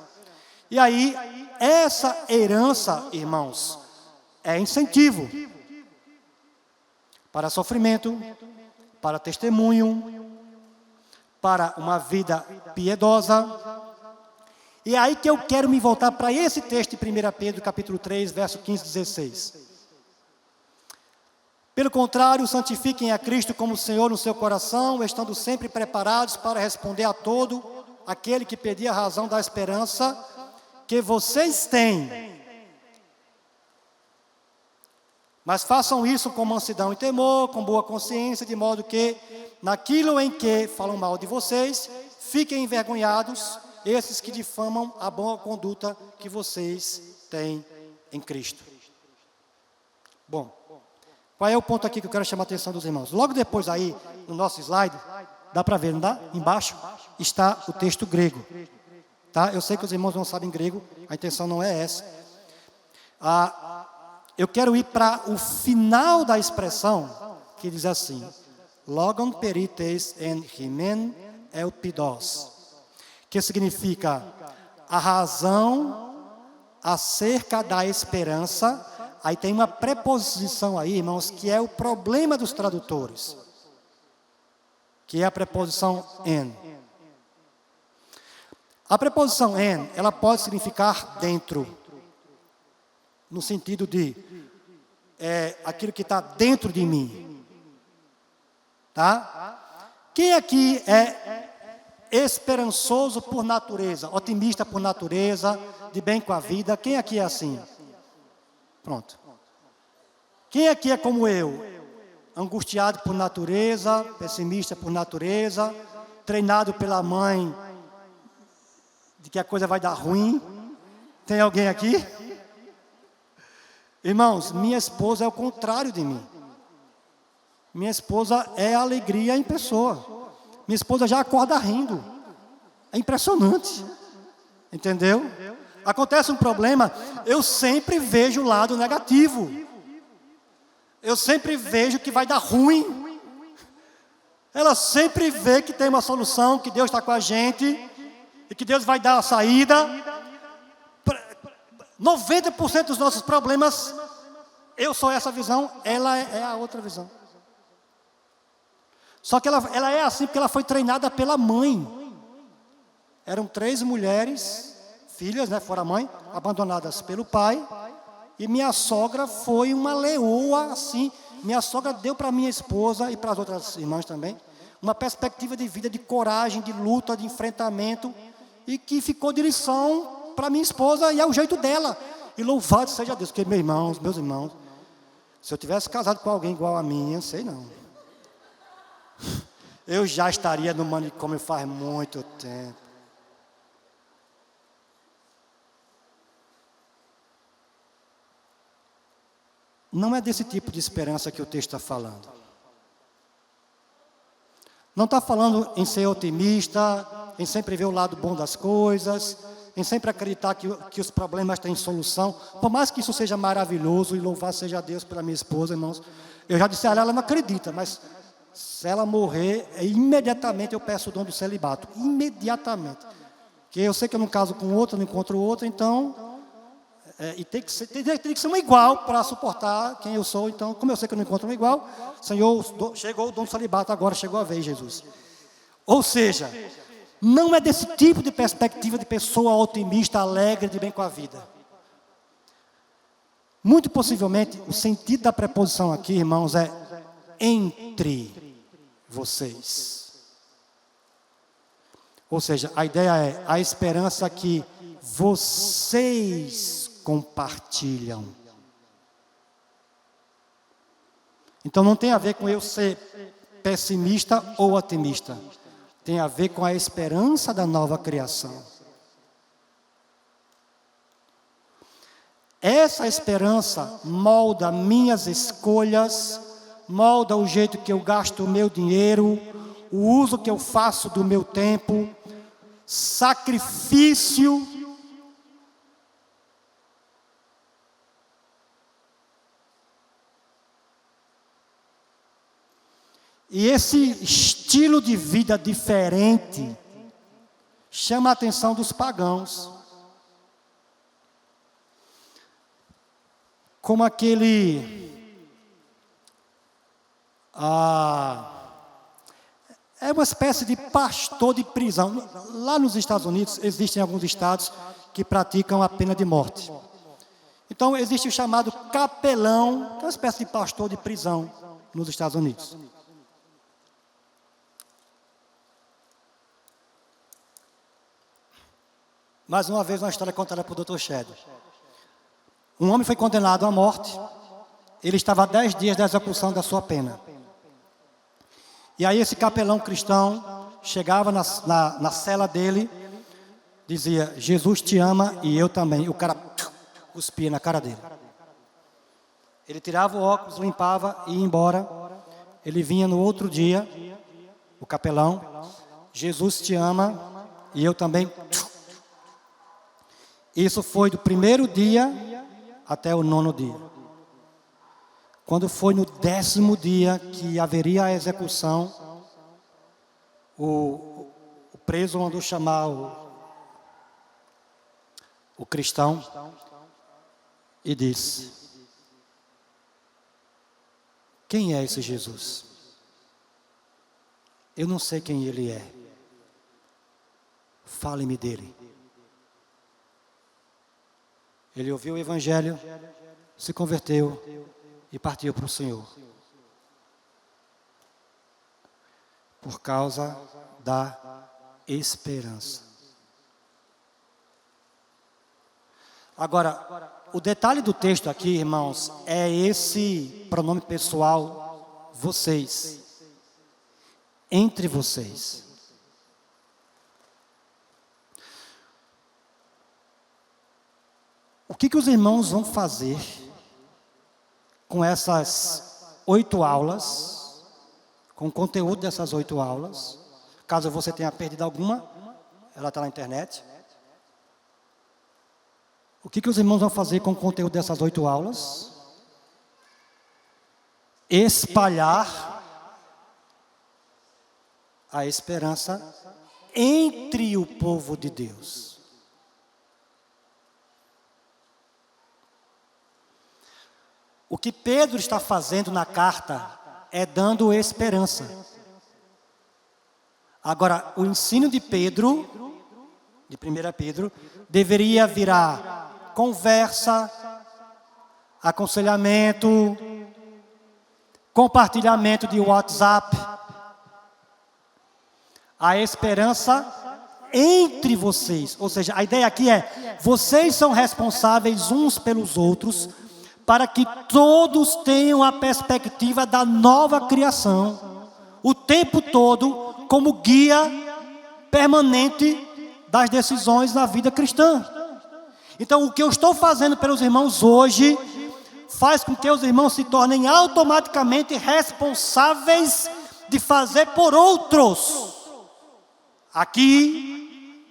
E aí, essa herança, irmãos, é incentivo para sofrimento, para testemunho, para uma vida piedosa. E é aí que eu quero me voltar para esse texto de 1 Pedro, capítulo 3, verso 15 e 16. Pelo contrário, santifiquem a Cristo como Senhor no seu coração, estando sempre preparados para responder a todo aquele que pedir a razão da esperança que vocês têm. Mas façam isso com mansidão e temor, com boa consciência, de modo que, naquilo em que falam mal de vocês, fiquem envergonhados esses que difamam a boa conduta que vocês têm em Cristo. Bom, qual é o ponto aqui que eu quero chamar a atenção dos irmãos? Logo depois aí, no nosso slide, dá para ver, não dá? Embaixo está o texto grego. Tá? Eu sei que os irmãos não sabem grego, a intenção não é essa. eu quero ir para o final da expressão, que diz assim: Logon perites en himen elpidos, que significa a razão acerca da esperança. Aí tem uma preposição aí, irmãos, que é o problema dos tradutores, que é a preposição en. A preposição en, ela pode significar dentro, no sentido de aquilo que está dentro de mim. Tá? Quem aqui é esperançoso por natureza, otimista por natureza, de bem com a vida? Quem aqui é assim? Pronto. Quem aqui é como eu? Angustiado por natureza, pessimista por natureza, treinado pela mãe de que a coisa vai dar ruim? Tem alguém aqui? Irmãos, minha esposa é o contrário de mim. Minha esposa é alegria em pessoa. Minha esposa já acorda rindo. É impressionante. Entendeu? Acontece um problema, eu sempre vejo o lado negativo. Eu sempre vejo que vai dar ruim. Ela sempre vê que tem uma solução, que Deus está com a gente, e que Deus vai dar a saída. 90% dos nossos problemas, eu sou essa visão, ela é a outra visão. Só que ela é assim porque ela foi treinada pela mãe. Eram 3 mulheres, filhas, né, fora a mãe, abandonadas pelo pai. E minha sogra foi uma leoa, assim. Minha sogra deu para minha esposa e para as outras irmãs também uma perspectiva de vida, de coragem, de luta, de enfrentamento, e que ficou de lição para minha esposa, e é o jeito dela. E louvado seja Deus, porque meus irmãos, se eu tivesse casado com alguém igual a mim, eu sei não. Eu já estaria no manicômio faz muito tempo. Não é desse tipo de esperança que o texto está falando. Não está falando em ser otimista, em sempre ver o lado bom das coisas, em sempre acreditar que os problemas têm solução. Por mais que isso seja maravilhoso, e louvado seja Deus pela minha esposa, irmãos. Eu já disse a ela, ela não acredita, mas se ela morrer, imediatamente eu peço o dom do celibato. Imediatamente. Porque eu sei que eu não caso com outro, não encontro outro, então... e tem que ser uma igual para suportar quem eu sou. Então, como eu sei que eu não encontro uma igual, Senhor, chegou o dom do celibato, agora chegou a vez, Jesus. Ou seja, não é desse tipo de perspectiva de pessoa otimista, alegre, de bem com a vida. Muito possivelmente, o sentido da preposição aqui, irmãos, é entre vocês. Ou seja, a ideia é a esperança que vocês compartilham. Então não tem a ver com eu ser pessimista ou otimista. Tem a ver com a esperança da nova criação. Essa esperança molda minhas escolhas, molda o jeito que eu gasto o meu dinheiro, o uso que eu faço do meu tempo, sacrifício. E esse estilo de vida diferente chama a atenção dos pagãos. Como aquele... é uma espécie de pastor de prisão. Lá nos Estados Unidos, existem alguns estados que praticam a pena de morte. Então, existe o chamado capelão, que é uma espécie de pastor de prisão nos Estados Unidos. Mais uma vez, uma história contada por Dr. Shedd. Um homem foi condenado à morte. Ele estava a 10 dias da execução da sua pena. E aí esse capelão cristão chegava na cela dele, dizia, Jesus te ama e eu também. E o cara cuspia na cara dele. Ele tirava o óculos, limpava e ia embora. Ele vinha no outro dia, o capelão, Jesus te ama e eu também. Isso foi do primeiro dia até o 9º dia. quando foi no 10º dia que haveria a execução, o preso mandou chamar o cristão e disse: quem é esse Jesus? Eu não sei quem ele é. Fale-me dele. Ele ouviu o evangelho, se converteu e partiu para o Senhor. Por causa da esperança. Agora, o detalhe do texto aqui, irmãos, é esse pronome pessoal, vocês. Entre vocês. O que os irmãos vão fazer com essas 8 aulas, com o conteúdo dessas 8 aulas? Caso você tenha perdido alguma, ela está na internet. O que os irmãos vão fazer com o conteúdo dessas 8 aulas? Espalhar a esperança entre o povo de Deus. O que Pedro está fazendo na carta é dando esperança. Agora, o ensino de Pedro, de 1 Pedro, deveria virar conversa, aconselhamento, compartilhamento de WhatsApp. A esperança entre vocês. Ou seja, a ideia aqui é: vocês são responsáveis uns pelos outros, para que todos tenham a perspectiva da nova criação, o tempo todo, como guia permanente das decisões na vida cristã. Então, o que eu estou fazendo pelos irmãos hoje, faz com que os irmãos se tornem automaticamente responsáveis de fazer por outros. Aqui,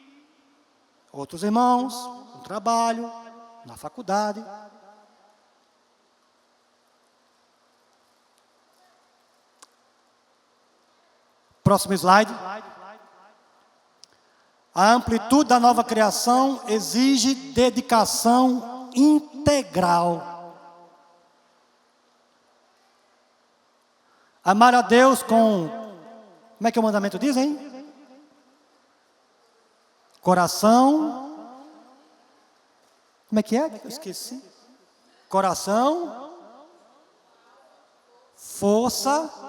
outros irmãos, no trabalho, na faculdade. Próximo slide. A amplitude da nova criação exige dedicação integral. Amar a Deus com... Como é que o mandamento diz, hein? Coração... Como é que é? Eu esqueci. Coração... Força...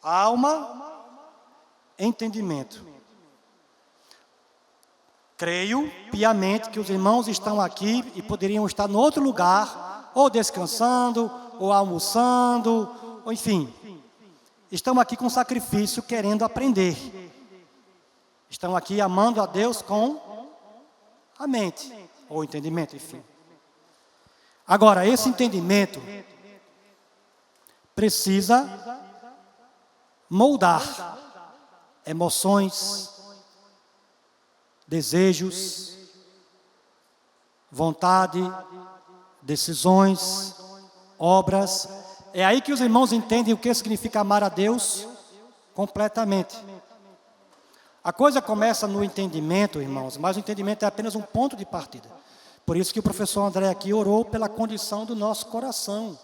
Alma, entendimento. Creio piamente que os irmãos estão aqui e poderiam estar em outro lugar, ou descansando, ou almoçando, ou enfim. Estão aqui com sacrifício, querendo aprender. Estão aqui amando a Deus com a mente, ou entendimento, enfim. Agora, esse entendimento precisa moldar emoções, desejos, vontade, decisões, obras. É aí que os irmãos entendem o que significa amar a Deus completamente. A coisa começa no entendimento, irmãos, mas o entendimento é apenas um ponto de partida. Por isso que o professor André aqui orou pela condição do nosso coração.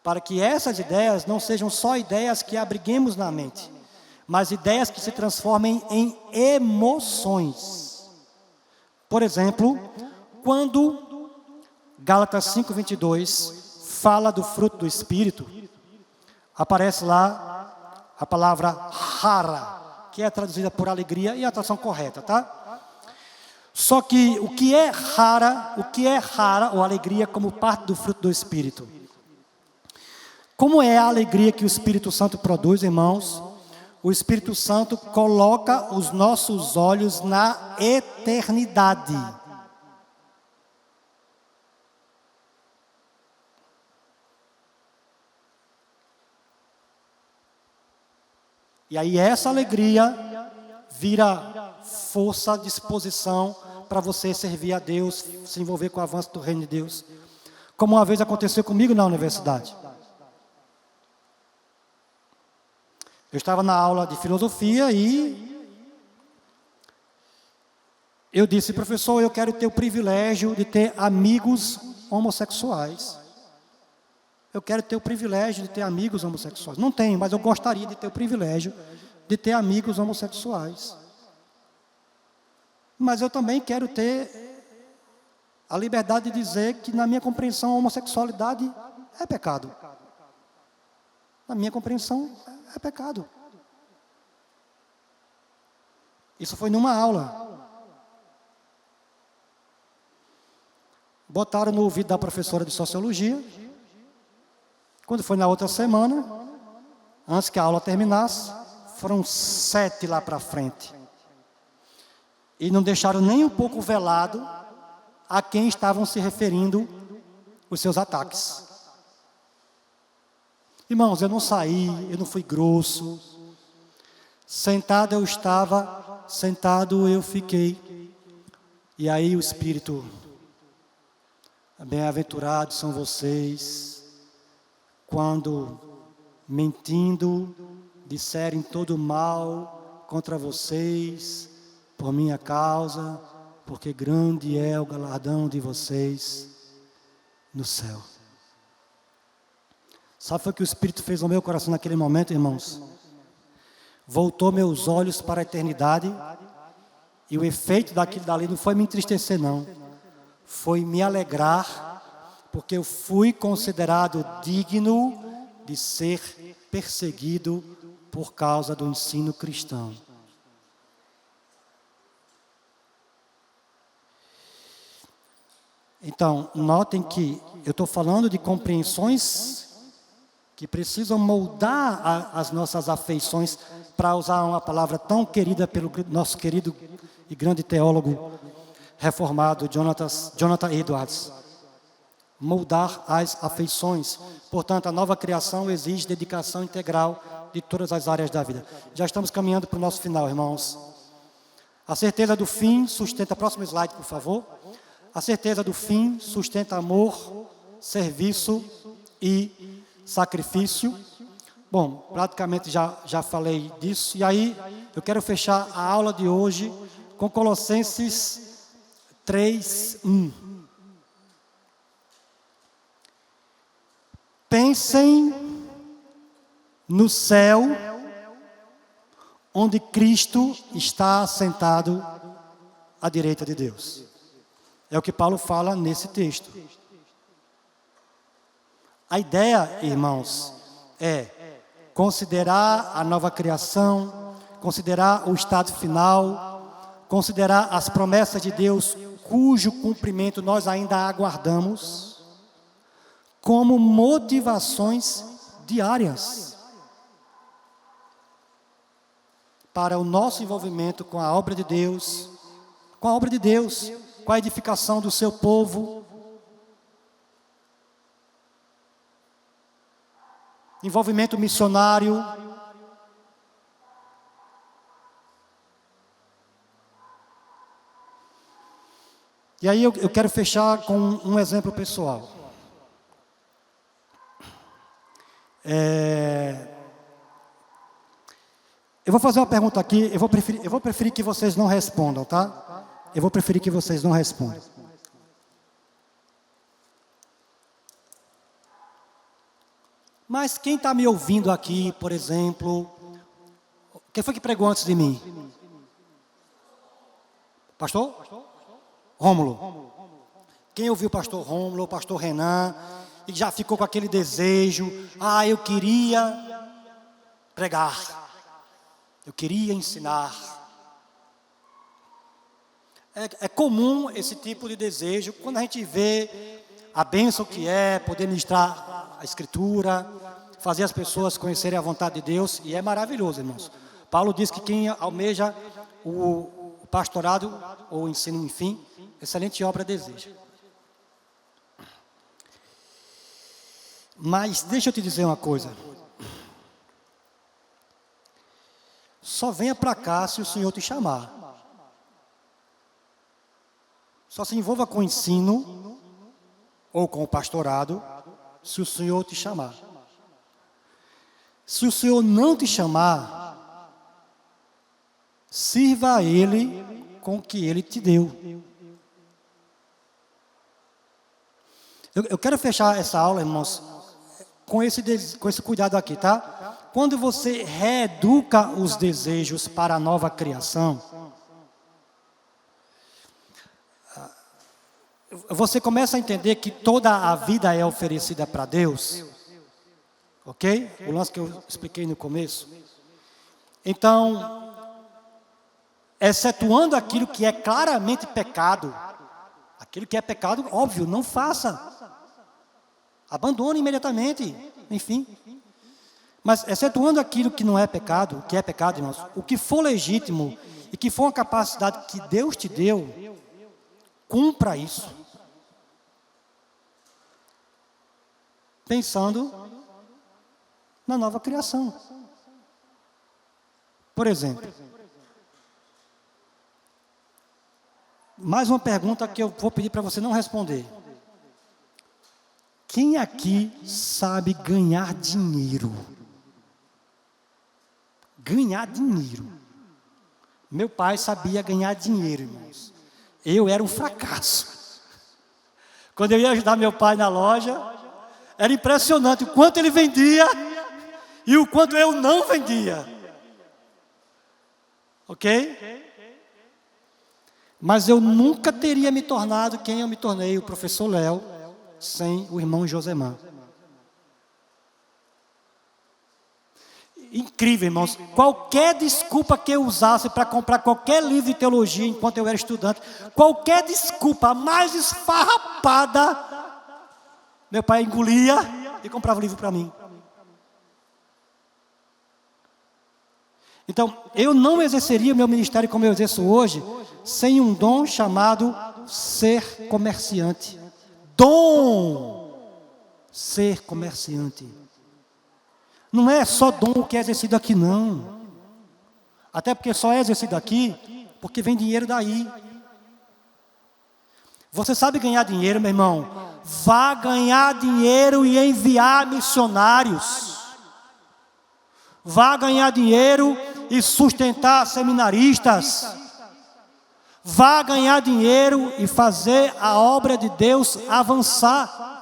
Para que essas ideias não sejam só ideias que abriguemos na mente, mas ideias que se transformem em emoções. Por exemplo, quando Gálatas 5:22 fala do fruto do Espírito, aparece lá a palavra rara, que é traduzida por alegria e a tradução correta, tá? Só que o que é rara ou alegria como parte do fruto do Espírito? Como é a alegria que o Espírito Santo produz, irmãos? O Espírito Santo coloca os nossos olhos na eternidade. E aí essa alegria vira força, disposição para você servir a Deus, se envolver com o avanço do reino de Deus. Como uma vez aconteceu comigo na universidade. Eu estava na aula de filosofia e eu disse: professor, eu quero ter o privilégio de ter amigos homossexuais. Eu quero ter o privilégio de ter amigos homossexuais. Não tenho, mas eu gostaria de ter o privilégio de ter amigos homossexuais. Mas eu também quero ter a liberdade de dizer que, na minha compreensão, a homossexualidade é pecado. Na minha compreensão, é pecado. Isso foi numa aula. Botaram no ouvido da professora de sociologia. Quando foi na outra semana, antes que a aula terminasse, foram 7 lá para frente. E não deixaram nem um pouco velado a quem estavam se referindo os seus ataques. Irmãos, eu não saí, eu não fui grosso. Sentado eu estava, sentado eu fiquei. E aí o Espírito: bem-aventurados são vocês, quando, mentindo, disserem todo mal contra vocês, por minha causa, porque grande é o galardão de vocês no céu. Sabe o que o Espírito fez no meu coração naquele momento, irmãos? Voltou meus olhos para a eternidade, e o efeito daquilo dali não foi me entristecer, não. Foi me alegrar, porque eu fui considerado digno de ser perseguido por causa do ensino cristão. Então, notem que eu estou falando de compreensões que precisam moldar as nossas afeições, para usar uma palavra tão querida pelo nosso querido e grande teólogo reformado Jonathan Edwards. Moldar as afeições. Portanto, a nova criação exige dedicação integral de todas as áreas da vida. Já estamos caminhando para o nosso final, irmãos. A certeza do fim sustenta... Próximo slide, por favor. A certeza do fim sustenta amor, serviço e sacrifício. Bom, praticamente já falei disso. E aí, eu quero fechar a aula de hoje com Colossenses 3:1. Pensem no céu, onde Cristo está assentado à direita de Deus. É o que Paulo fala nesse texto. A ideia, irmãos, é considerar a nova criação, considerar o estado final, considerar as promessas de Deus, cujo cumprimento nós ainda aguardamos, como motivações diárias para o nosso envolvimento com a obra de Deus, com a edificação do seu povo, envolvimento missionário. E aí eu quero fechar com um exemplo pessoal. Eu vou fazer uma pergunta aqui, eu vou preferir que vocês não respondam, tá? Eu vou preferir que vocês não respondam. Mas quem está me ouvindo aqui, por exemplo, quem foi que pregou antes de mim? Pastor? Rômulo. Quem ouviu o pastor Rômulo, o pastor Renan, e já ficou com aquele desejo: eu queria pregar, eu queria ensinar. É comum esse tipo de desejo, quando a gente vê a bênção que é poder ministrar a Escritura, fazer as pessoas conhecerem a vontade de Deus, e é maravilhoso, irmãos. Paulo diz que quem almeja o pastorado, ou o ensino, enfim, excelente obra deseja. Mas deixa eu te dizer uma coisa. Só venha para cá se o Senhor te chamar. Só se envolva com o ensino ou com o pastorado se o Senhor te chamar. Se o Senhor não te chamar, sirva a Ele com o que Ele te deu. Eu quero fechar essa aula, irmãos, com esse cuidado aqui, tá? Quando você reeduca os desejos para a nova criação, você começa a entender que toda a vida é oferecida para Deus, ok? O lance que eu expliquei no começo. Então, excetuando aquilo que é claramente pecado, aquilo que é pecado, óbvio, não faça. Abandone imediatamente, enfim. Mas excetuando aquilo que não é pecado, que é pecado, irmãos, o que for legítimo e que for uma capacidade que Deus te deu, cumpra isso. Pensando na nova criação. Por exemplo, mais uma pergunta que eu vou pedir para você não responder. Quem aqui sabe ganhar dinheiro? Ganhar dinheiro. Meu pai sabia ganhar dinheiro, irmãos. Eu era um fracasso. Quando eu ia ajudar meu pai na loja, era impressionante o quanto ele vendia e o quanto eu não vendia. Ok? Mas eu nunca teria me tornado quem eu me tornei, o professor Léo, sem o irmão Josemar. Incrível, irmãos. Qualquer desculpa que eu usasse para comprar qualquer livro de teologia enquanto eu era estudante, qualquer desculpa mais esfarrapada, meu pai engolia e comprava o livro para mim. Então, eu não exerceria o meu ministério como eu exerço hoje, sem um dom chamado ser comerciante. Dom! Ser comerciante. Não é só dom que é exercido aqui, não. Até porque só é exercido aqui, porque vem dinheiro daí. Você sabe ganhar dinheiro, meu irmão? Vá ganhar dinheiro e enviar missionários. Vá ganhar dinheiro e sustentar seminaristas. Vá ganhar dinheiro e fazer a obra de Deus avançar.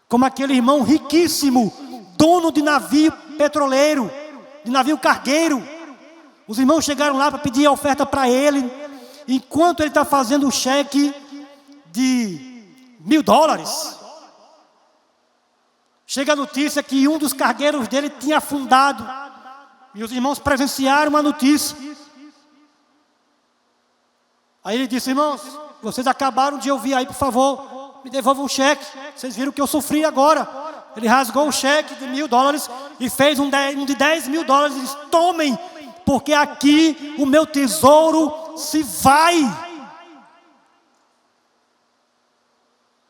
Como aquele irmão riquíssimo, dono de navio petroleiro, de navio cargueiro. Os irmãos chegaram lá para pedir a oferta para ele, enquanto ele está fazendo o cheque de $1.000. Chega a notícia que um dos cargueiros dele tinha afundado. E os irmãos presenciaram a notícia. Aí ele disse: irmãos, vocês acabaram de ouvir aí, por favor, me devolvam o cheque. Vocês viram o que eu sofri agora. Ele rasgou o cheque de $1.000 e fez um de $10.000. Ele disse: tomem, porque aqui o meu tesouro se vai.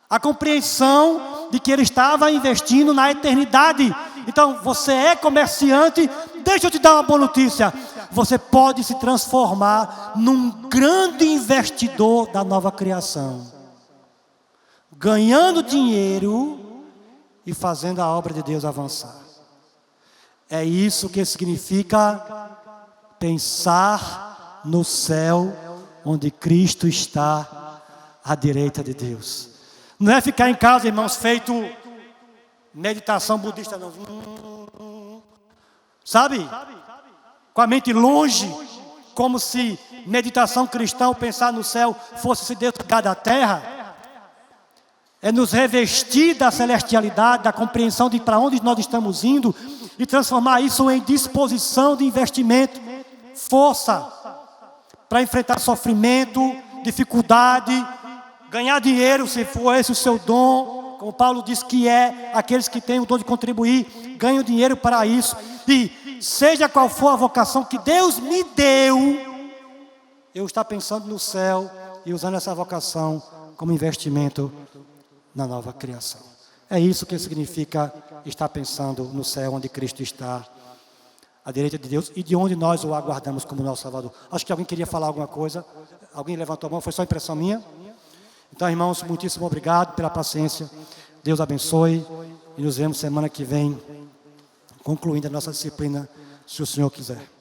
A compreensão de que ele estava investindo na eternidade. Então, você é comerciante, deixa eu te dar uma boa notícia. Você pode se transformar num grande investidor da nova criação. Ganhando dinheiro e fazendo a obra de Deus avançar. É isso que significa pensar no céu, onde Cristo está à direita de Deus. Não é ficar em casa, irmãos, feito meditação budista, não. Sabe? Com a mente longe, como se meditação cristã, pensar no céu, fosse se Deus ligar da terra. É nos revestir da celestialidade, da compreensão de para onde nós estamos indo e transformar isso em disposição de investimento, força para enfrentar sofrimento, dificuldade, ganhar dinheiro, se for esse o seu dom, como Paulo diz que é, aqueles que têm o dom de contribuir, ganham dinheiro para isso. E seja qual for a vocação que Deus me deu, eu estou pensando no céu e usando essa vocação como investimento na nova criação. É isso que significa estar pensando no céu onde Cristo está à à direita de Deus e de onde nós o aguardamos como nosso Salvador. Acho que alguém queria falar alguma coisa. Alguém levantou a mão, foi só impressão minha? Então, irmãos, muitíssimo obrigado pela paciência. Deus abençoe e nos vemos semana que vem, concluindo a nossa disciplina, se o Senhor quiser.